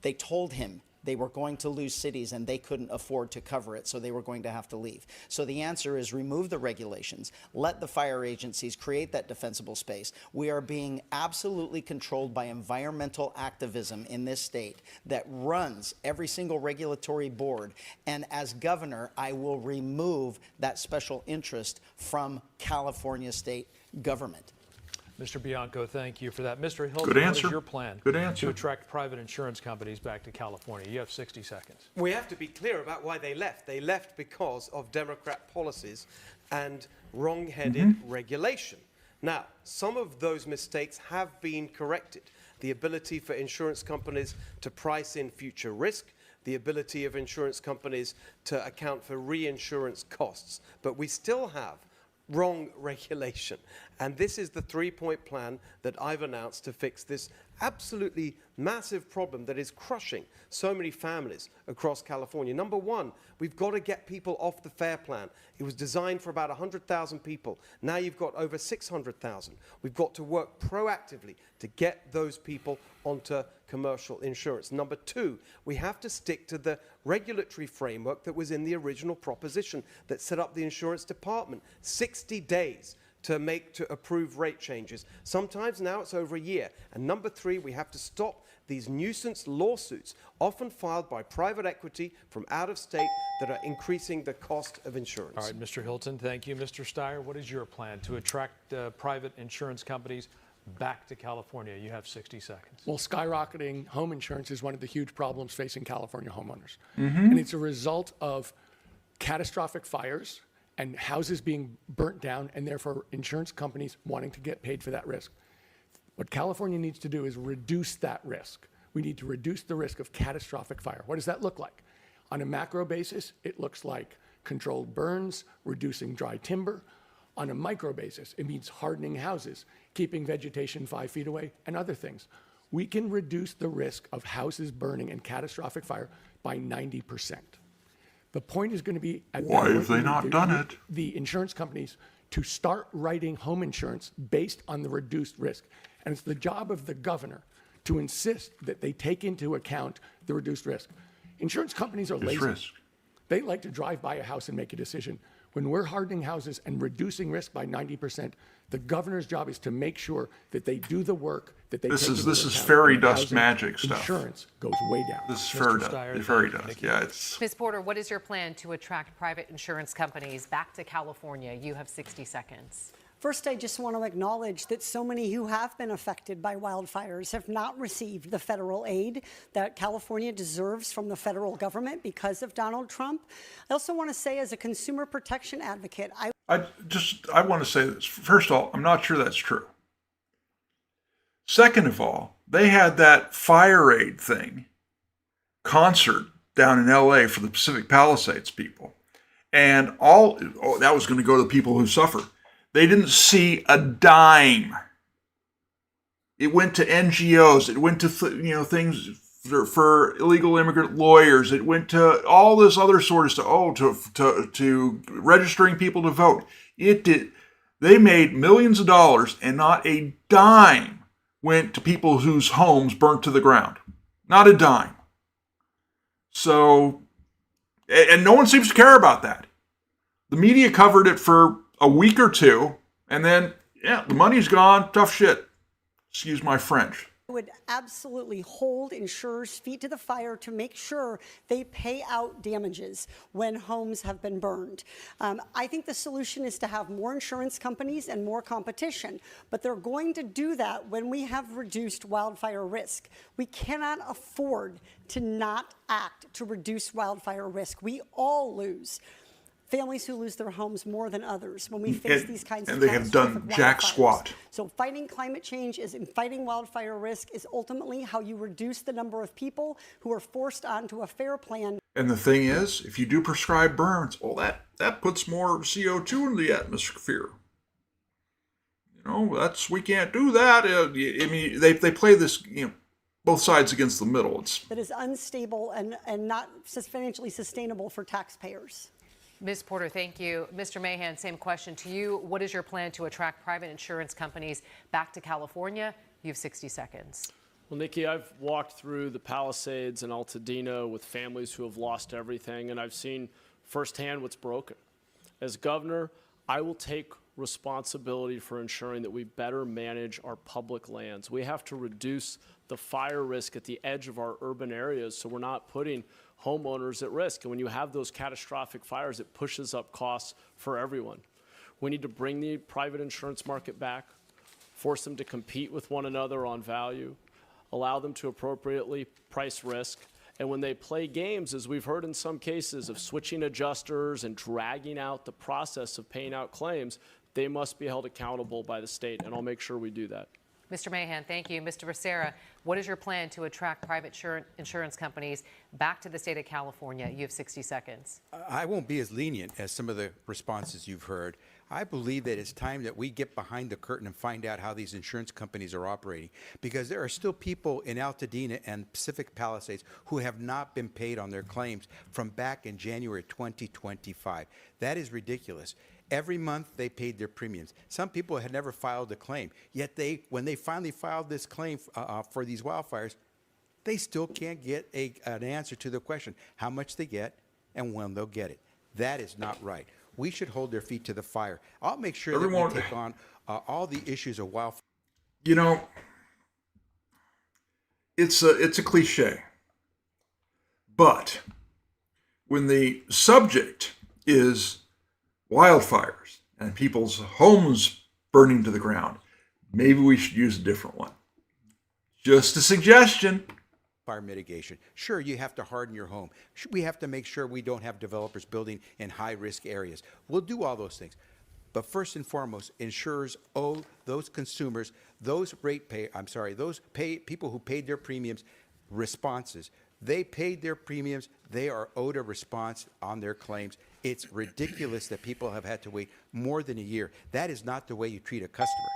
They told him they were going to lose cities and they couldn't afford to cover it, so they were going to have to leave. So the answer is remove the regulations, let the fire agencies create that defensible space. We are being absolutely controlled by environmental activism in this state that runs every single regulatory board. And as governor, I will remove that special interest from California state government. Mr. Bianco, thank you for that. Mr. Hilton, Good what answer. is your plan Good answer. to attract private insurance companies back to California? You have 60 seconds. We have to be clear about why they left. They left because of Democrat policies and wrong-headed regulation. Now, some of those mistakes have been corrected. The ability for insurance companies to price in future risk, the ability of insurance companies to account for reinsurance costs. But we still have wrong regulation. And this is the three-point plan that I've announced to fix this absolutely massive problem that is crushing so many families across California. Number one, we've got to get people off the FAIR Plan. It was designed for about 100,000 people. Now you've got over 600,000. We've got to work proactively to get those people onto commercial insurance. Number two, we have to stick to the regulatory framework that was in the original proposition that set up the insurance department. 60 days to approve rate changes. Sometimes now it's over a year. And number three, we have to stop these nuisance lawsuits, often filed by private equity from out of state, that are increasing the cost of insurance. All right, Mr. Hilton, thank you. Mr. Steyer, what is your plan to attract private insurance companies back to California? You have 60 seconds. Well, skyrocketing home insurance is one of the huge problems facing California homeowners. And it's a result of catastrophic fires and houses being burnt down, and therefore insurance companies wanting to get paid for that risk. What California needs to do is reduce that risk. We need to reduce the risk of catastrophic fire. What does that look like? On a macro basis, it looks like controlled burns, reducing dry timber. On a micro basis, it means hardening houses, keeping vegetation 5 feet away, and other things. We can reduce the risk of houses burning and catastrophic fire by 90%. The point is going to be, at Why that have point, they not done it? the insurance companies to start writing home insurance based on the reduced risk. And it's the job of the governor to insist that they take into account the reduced risk. Insurance companies are lazy. risk. They like to drive by a house and make a decision. When we're hardening houses and reducing risk by 90%, the governor's job is to make sure that they do the work, that they This take is into this is account, fairy and dust housing magic stuff. Insurance goes way down. This is Steyer, fairy thank you. dust. Yeah, it's. Ms. Porter, what is your plan to attract private insurance companies back to California? You have 60 seconds. First, I just want to acknowledge that so many who have been affected by wildfires have not received the federal aid that California deserves from the federal government because of Donald Trump. I also want to say, as a consumer protection advocate, I want to say this. First of all, I'm not sure that's true. Second of all, they had that fire aid thing concert down in LA for the Pacific Palisades people. And that was going to go to the people who suffer. They didn't see a dime. It went to NGOs. It went to things for illegal immigrant lawyers. It went to all this other sort of stuff. To registering people to vote. It did. They made millions of dollars, and not a dime went to people whose homes burnt to the ground. Not a dime. So, and no one seems to care about that. The media covered it for a week or two, and then, the money's gone. Tough shit. Excuse my French. would absolutely hold insurers' feet to the fire to make sure they pay out damages when homes have been burned. I think the solution is to have more insurance companies and more competition, but they're going to do that when we have reduced wildfire risk. We cannot afford to not act to reduce wildfire risk. We all lose. Families who lose their homes more than others when we face these kinds of and they have done jack squat. So fighting climate change and fighting wildfire risk is ultimately how you reduce the number of people who are forced onto a fair plan. And the thing is, if you do prescribe burns, well, that puts more CO2 in the atmosphere. We can't do that. I mean, they play this, both sides against the middle. That is unstable and not financially sustainable for taxpayers. Ms. Porter, thank you. Mr. Mahan, same question to you. What is your plan to attract private insurance companies back to California? You have 60 seconds. Well, Nikki, I've walked through the Palisades and Altadena with families who have lost everything, and I've seen firsthand what's broken. As governor, I will take responsibility for ensuring that we better manage our public lands. We have to reduce the fire risk at the edge of our urban areas so we're not putting homeowners at risk. And when you have those catastrophic fires, it pushes up costs for everyone. We need to bring the private insurance market back, force them to compete with one another on value, allow them to appropriately price risk. And when they play games, as we've heard in some cases, of switching adjusters and dragging out the process of paying out claims, they must be held accountable by the state, and I'll make sure we do that. Mr. Mahan, thank you. Mr. Becerra, what is your plan to attract private insurance companies back to the state of California? You have 60 seconds. I won't be as lenient as some of the responses you've heard. I believe that it's time that we get behind the curtain and find out how these insurance companies are operating, because there are still people in Altadena and Pacific Palisades who have not been paid on their claims from back in January 2025. That is ridiculous. Every month they paid their premiums. Some people had never filed a claim, yet when they finally filed this claim for these wildfires, they still can't get an answer to the question how much they get and when they'll get it. That is not right. we should hold their feet to the fire. I'll make sure that Everyone- we take on all the issues of wildfire. You know, it's a cliche, but when the subject is wildfires and people's homes burning to the ground, maybe we should use a different one. Just a suggestion. Fire mitigation. Sure, you have to harden your home. We have to make sure we don't have developers building in high-risk areas. We'll do all those things. But first and foremost, insurers owe those consumers, those people who paid their premiums, responses. They paid their premiums. They are owed a response on their claims. It's ridiculous that people have had to wait more than a year. That is not the way you treat a customer.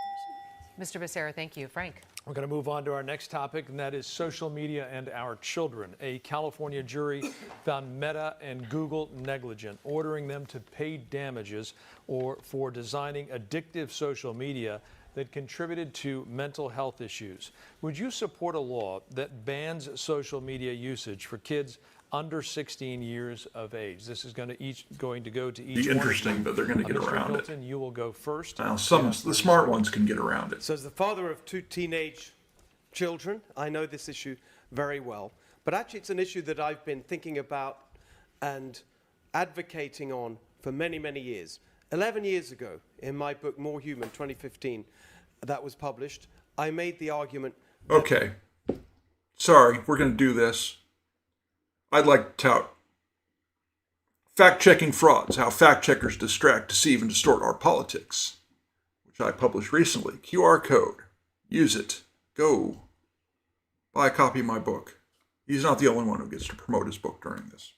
Mr. Becerra, thank you. Frank. We're going to move on to our next topic, and that is social media and our children. A California jury found Meta and Google negligent, ordering them to pay damages for designing addictive social media that contributed to mental health issues. Would you support a law that bans social media usage for kids under 16 years of age? This is going to go to each Be interesting, but they're going to get Mr. around Hilton, it. you will go first. Now, the smart ones can get around it. So as the father of 2 teenage children, I know this issue very well. But actually, it's an issue that I've been thinking about and advocating on for many, many years. 11 years ago, in my book, More Human, 2015, that was published, I made the argument that Okay. Sorry, we're going to do this. I'd like to tout fact-checking frauds, how fact-checkers distract, deceive, and distort our politics, which I published recently. QR code. Use it. Go. Buy a copy of my book. He's not the only one who gets to promote his book during this.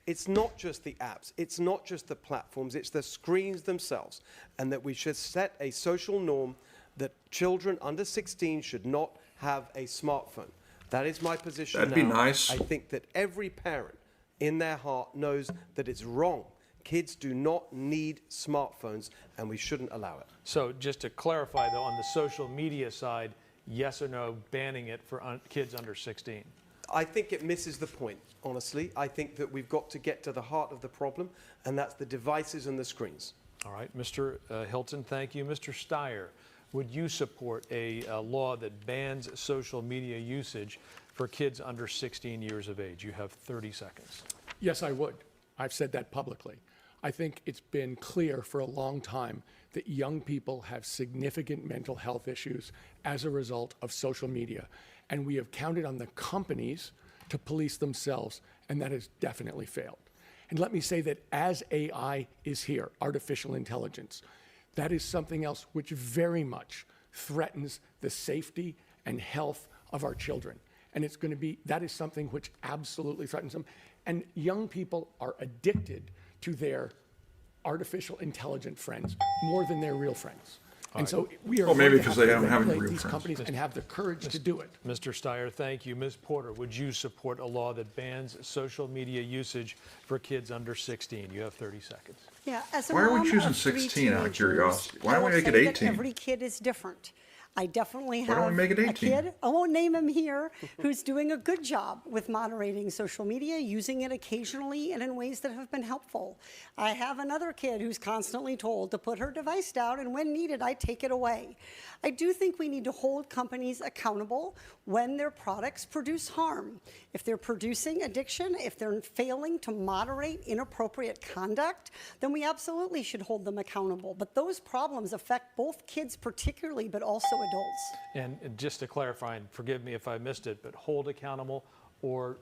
it's not just the apps, it's not just the platforms, it's the screens themselves, and that we should set a social norm that children under 16 should not have a smartphone. That is my position. That'd be now. nice. I think that every parent in their heart knows that it's wrong. Kids do not need smartphones, and we shouldn't allow it. So just to clarify, though, on the social media side, yes or no, banning it for kids under 16? I think it misses the point, honestly. I think that we've got to get to the heart of the problem, and that's the devices and the screens. All right, Mr. Hilton, thank you. Mr. Steyer, would you support a law that bans social media usage for kids under 16 years of age? You have 30 seconds. Yes, I would. I've said that publicly. I think it's been clear for a long time that young people have significant mental health issues as a result of social media. And we have counted on the companies to police themselves, and that has definitely failed. And let me say that as AI is here, artificial intelligence, that is something else which very much threatens the safety and health of our children. And it's going to be, that is something which absolutely threatens them. And young people are addicted to their artificial intelligent friends more than their real friends. And so we are Well, maybe going to because have they to don't have any regulate real these friends. companies and have the courage to do it. Mr. Steyer, thank you. Ms. Porter, would you support a law that bans social media usage for kids under 16? You have 30 seconds. Yeah, as a Why are we mom choosing of 3 16 out of teenagers, curiosity? Why I don't we will make it say that 18? Every kid is different. I definitely Why don't have we make it a 18? kid, I won't name him here, who's doing a good job with moderating social media, using it occasionally and in ways that have been helpful. I have another kid who's constantly told to put her device down, and when needed, I take it away. I do think we need to hold companies accountable when their products produce harm. If they're producing addiction, if they're failing to moderate inappropriate conduct, then we absolutely should hold them accountable. But those problems affect both kids particularly, but also adults. And just to clarify, and forgive me if I missed it, but hold accountable or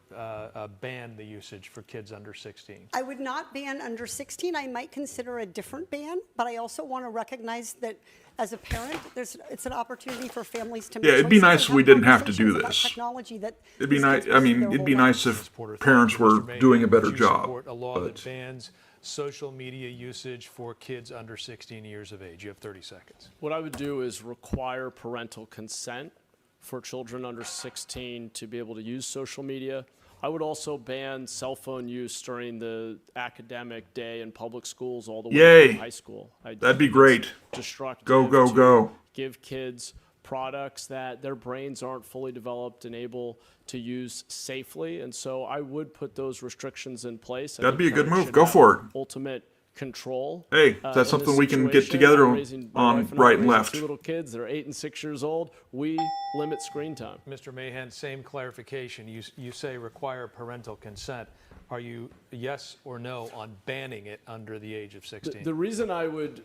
ban the usage for kids under 16? I would not ban under 16. I might consider a different ban, but I also want to recognize that as a parent, it's an opportunity for families to make Yeah, it'd be choices nice and if we didn't have to conversations do about this. Technology that It'd be these nice. kids I will see mean, their it'd whole be lives. nice if Ms. Porter, thank parents you. were Mr. Mayor, doing a better would you job. support a law that But bans social media usage for kids under 16 years of age? You have 30 seconds. What I would do is require parental consent for children under 16 to be able to use social media. I would also ban cell phone use during the academic day in public schools all the way Yay. through high school. That'd be great. Destructive Go, go, to go. give kids products that their brains aren't fully developed and able to use safely. And so I would put those restrictions in place. I That'd think be a good parents move. should Go have for it. ultimate control. Hey, in that's this something we can get situation. together I'm raising- my on wife and I are right and raising left. 2 little kids that are 8 and 6 years old. We limit screen time. Mr. Mahan, same clarification. You say require parental consent. Are you yes or no on banning it under the age of 16? The reason I would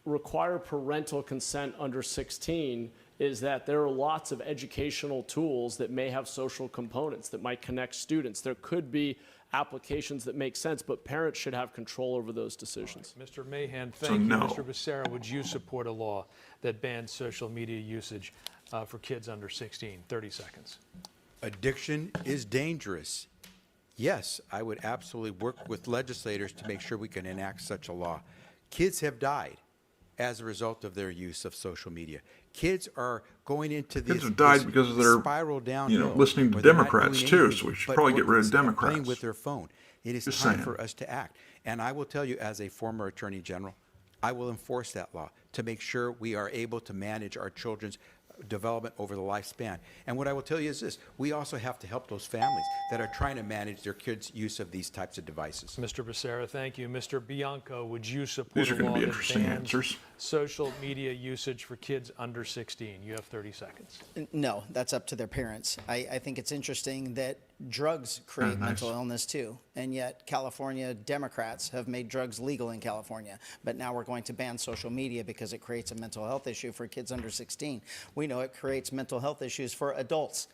require parental consent under 16 is that there are lots of educational tools that may have social components that might connect students. There could be applications that make sense, but parents should have control over those decisions. Mr. Mahan, thank you. Mr. Becerra, would you support a law that bans social media usage for kids under 16? 30 seconds. Addiction is dangerous. Yes, I would absolutely work with legislators to make sure we can enact such a law. Kids have died as a result of their use of social media. Kids are going into this, Kids have died because of their, spiral downhill, listening to where they're not Democrats doing too, anything so we should but probably get rid of playing Democrats. with their phone. It is Just time saying. for us to act. And I will tell you, as a former Attorney General, I will enforce that law to make sure we are able to manage our children's development over the lifespan. And what I will tell you is this: we also have to help those families that are trying to manage their kids' use of these types of devices. Mr. Becerra, thank you. Mr. Bianco, would you support These are a going law to be that interesting bans answers. social media usage for kids under 16? You have 30 seconds. No, that's up to their parents. I think it's interesting that drugs create mental illness too, and yet California Democrats have made drugs legal in California, but now we're going to ban social media because it creates a mental health issue for kids under 16. We know it creates mental health issues for adults.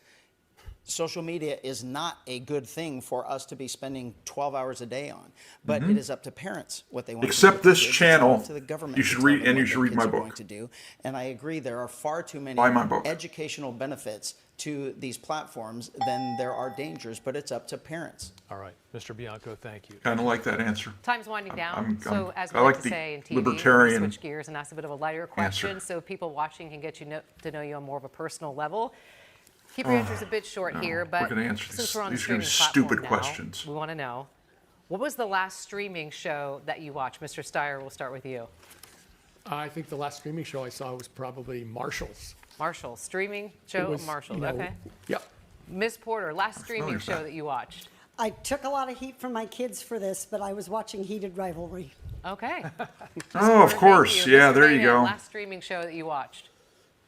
Social media is not a good thing for us to be spending 12 hours a day on, but it is up to parents what they want Except to do. this It's up channel, to the government you to should tell read- them and you what should their read kids my are book. going to do. And I agree, there are far too many Buy my book. educational benefits to these platforms than there are dangers, but it's up to parents. All right. Mr. Bianco, thank you. Kind of like that answer. Time's winding down. I'm- As I we like like to the say in TV, we're libertarian gonna switch gears and ask a bit of a lighter question answer. so people watching can get to know you on more of a personal level. Keep your answers a bit short here, but gonna answer since these- we're on the these are gonna streaming be platform stupid now, questions. we want to know, what was the last streaming show that you watched? Mr. Steyer, we'll start with you. I think the last streaming show I saw was probably Marshall's. Marshall, streaming It show was, of Marshall. you know, Okay. Yep. Ms. Porter, last streaming familiar with show that. that you watched. I took a lot of heat from my kids for this, but I was watching Heated Rivalry. Okay. Oh, of Porter, course. thank you. Yeah, Mr. there you Mahan, go. Last streaming show that you watched.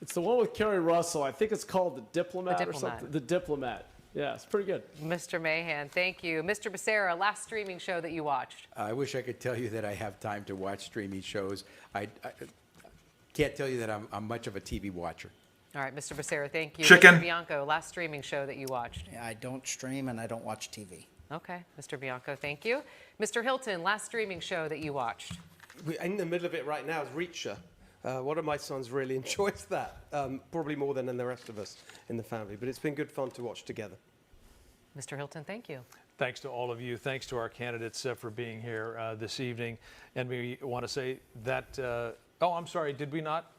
It's the one with Kerry Russell. I think it's called The Diplomat, The or Diplomat. something. The Diplomat. Yeah, it's pretty good. Mr. Mahan, thank you. Mr. Becerra, last streaming show that you watched. I wish I could tell you that I have time to watch streaming shows. I can't tell you that I'm much of a TV watcher. All right, Mr. Becerra, thank you. Chicken. Mr. Bianco, last streaming show that you watched. I don't stream and I don't watch TV. Okay, Mr. Bianco, thank you. Mr. Hilton, last streaming show that you watched. We're in the middle of it right now is Reacher. One of my sons really enjoys that, probably more than the rest of us in the family. But it's been good fun to watch together. Mr. Hilton, thank you. Thanks to all of you. Thanks to our candidates for being here this evening. And we want to say that, oh, I'm sorry, did we not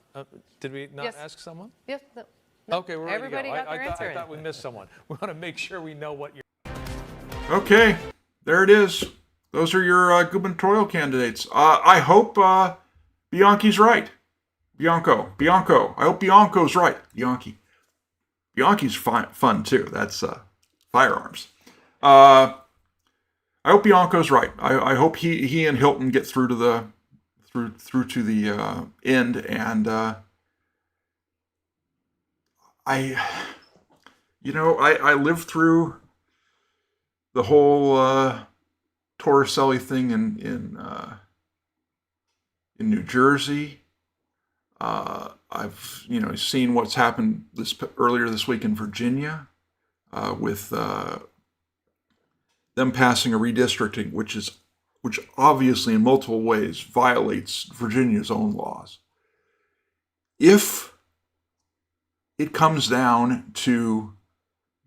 Yes. ask someone? Yes, no, Okay, we're ready to go. everybody got their answer I in. thought we missed someone. We want to make sure we know what you're. Okay, there it is. Those are your gubernatorial candidates. I hope Bianchi's right. Bianco. I hope Bianco's right. Bianchi's fun too. That's firearms. I hope Bianco's right. I hope he and Hilton get through to the through to the end, and I lived through the whole Torricelli thing in New Jersey. I've seen what's happened earlier this week in Virginia with them passing a redistricting, which obviously in multiple ways violates Virginia's own laws. If it comes down to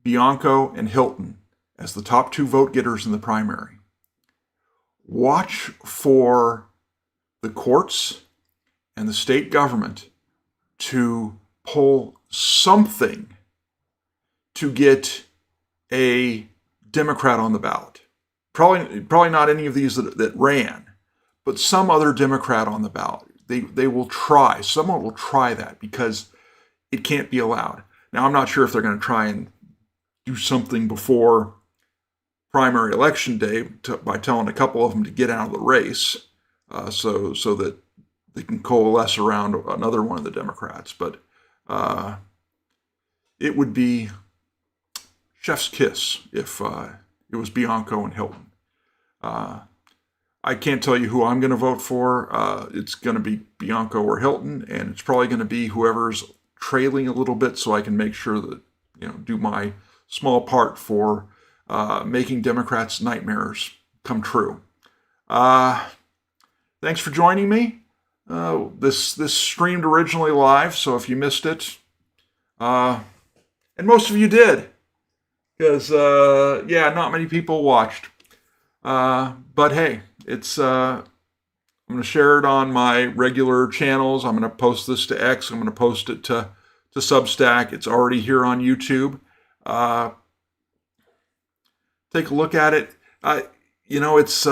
Bianco and Hilton as the top two vote getters in the primary, watch for the courts and the state government to pull something to get a Democrat on the ballot. Probably not any of these that ran, but some other Democrat on the ballot. They will try. Someone will try that because it can't be allowed. Now, I'm not sure if they're going to try and do something before primary election day by telling a couple of them to get out of the race. so that they can coalesce around another one of the Democrats. But it would be chef's kiss if it was Bianco and Hilton. I can't tell you who I'm going to vote for. It's going to be Bianco or Hilton, and it's probably going to be whoever's trailing a little bit, so I can make sure that, do my small part for making Democrats' nightmares come true. Thanks for joining me. This streamed originally live, so if you missed it, and most of you did, because not many people watched. But hey, it's I'm going to share it on my regular channels. I'm going to post this to X. I'm going to post it to Substack. It's already here on YouTube. Take a look at it. It's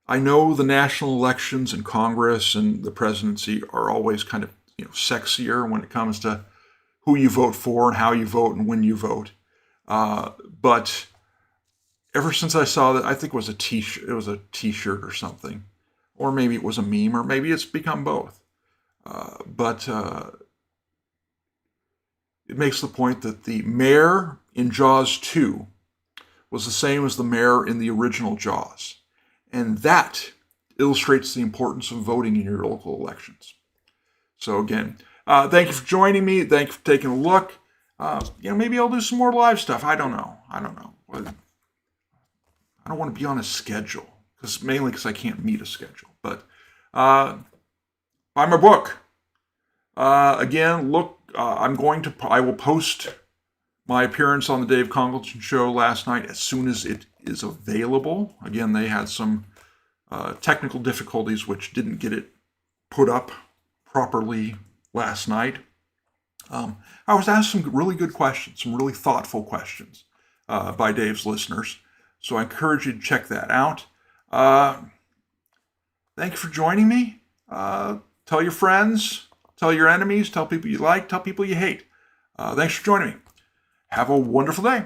I know the national elections and Congress and the presidency are always kind of sexier when it comes to who you vote for and how you vote and when you vote. But ever since I saw that, I think it was a T-shirt or something, or maybe it was a meme, or maybe it's become both. But it makes the point that the mayor in Jaws 2 was the same as the mayor in the original Jaws. And that illustrates the importance of voting in your local elections. So again, thank you for joining me. Thank you for taking a look. Maybe I'll do some more live stuff. I don't know. I don't want to be on a schedule, mainly because I can't meet a schedule. But buy my book. Again, look, I will post my appearance on the Dave Congleton Show last night as soon as it is available. Again, they had some technical difficulties which didn't get it put up properly last night. I was asked some really good questions, some really thoughtful questions by Dave's listeners. So I encourage you to check that out. Thank you for joining me. Tell your friends, tell your enemies, tell people you like, tell people you hate. Thanks for joining me. Have a wonderful day.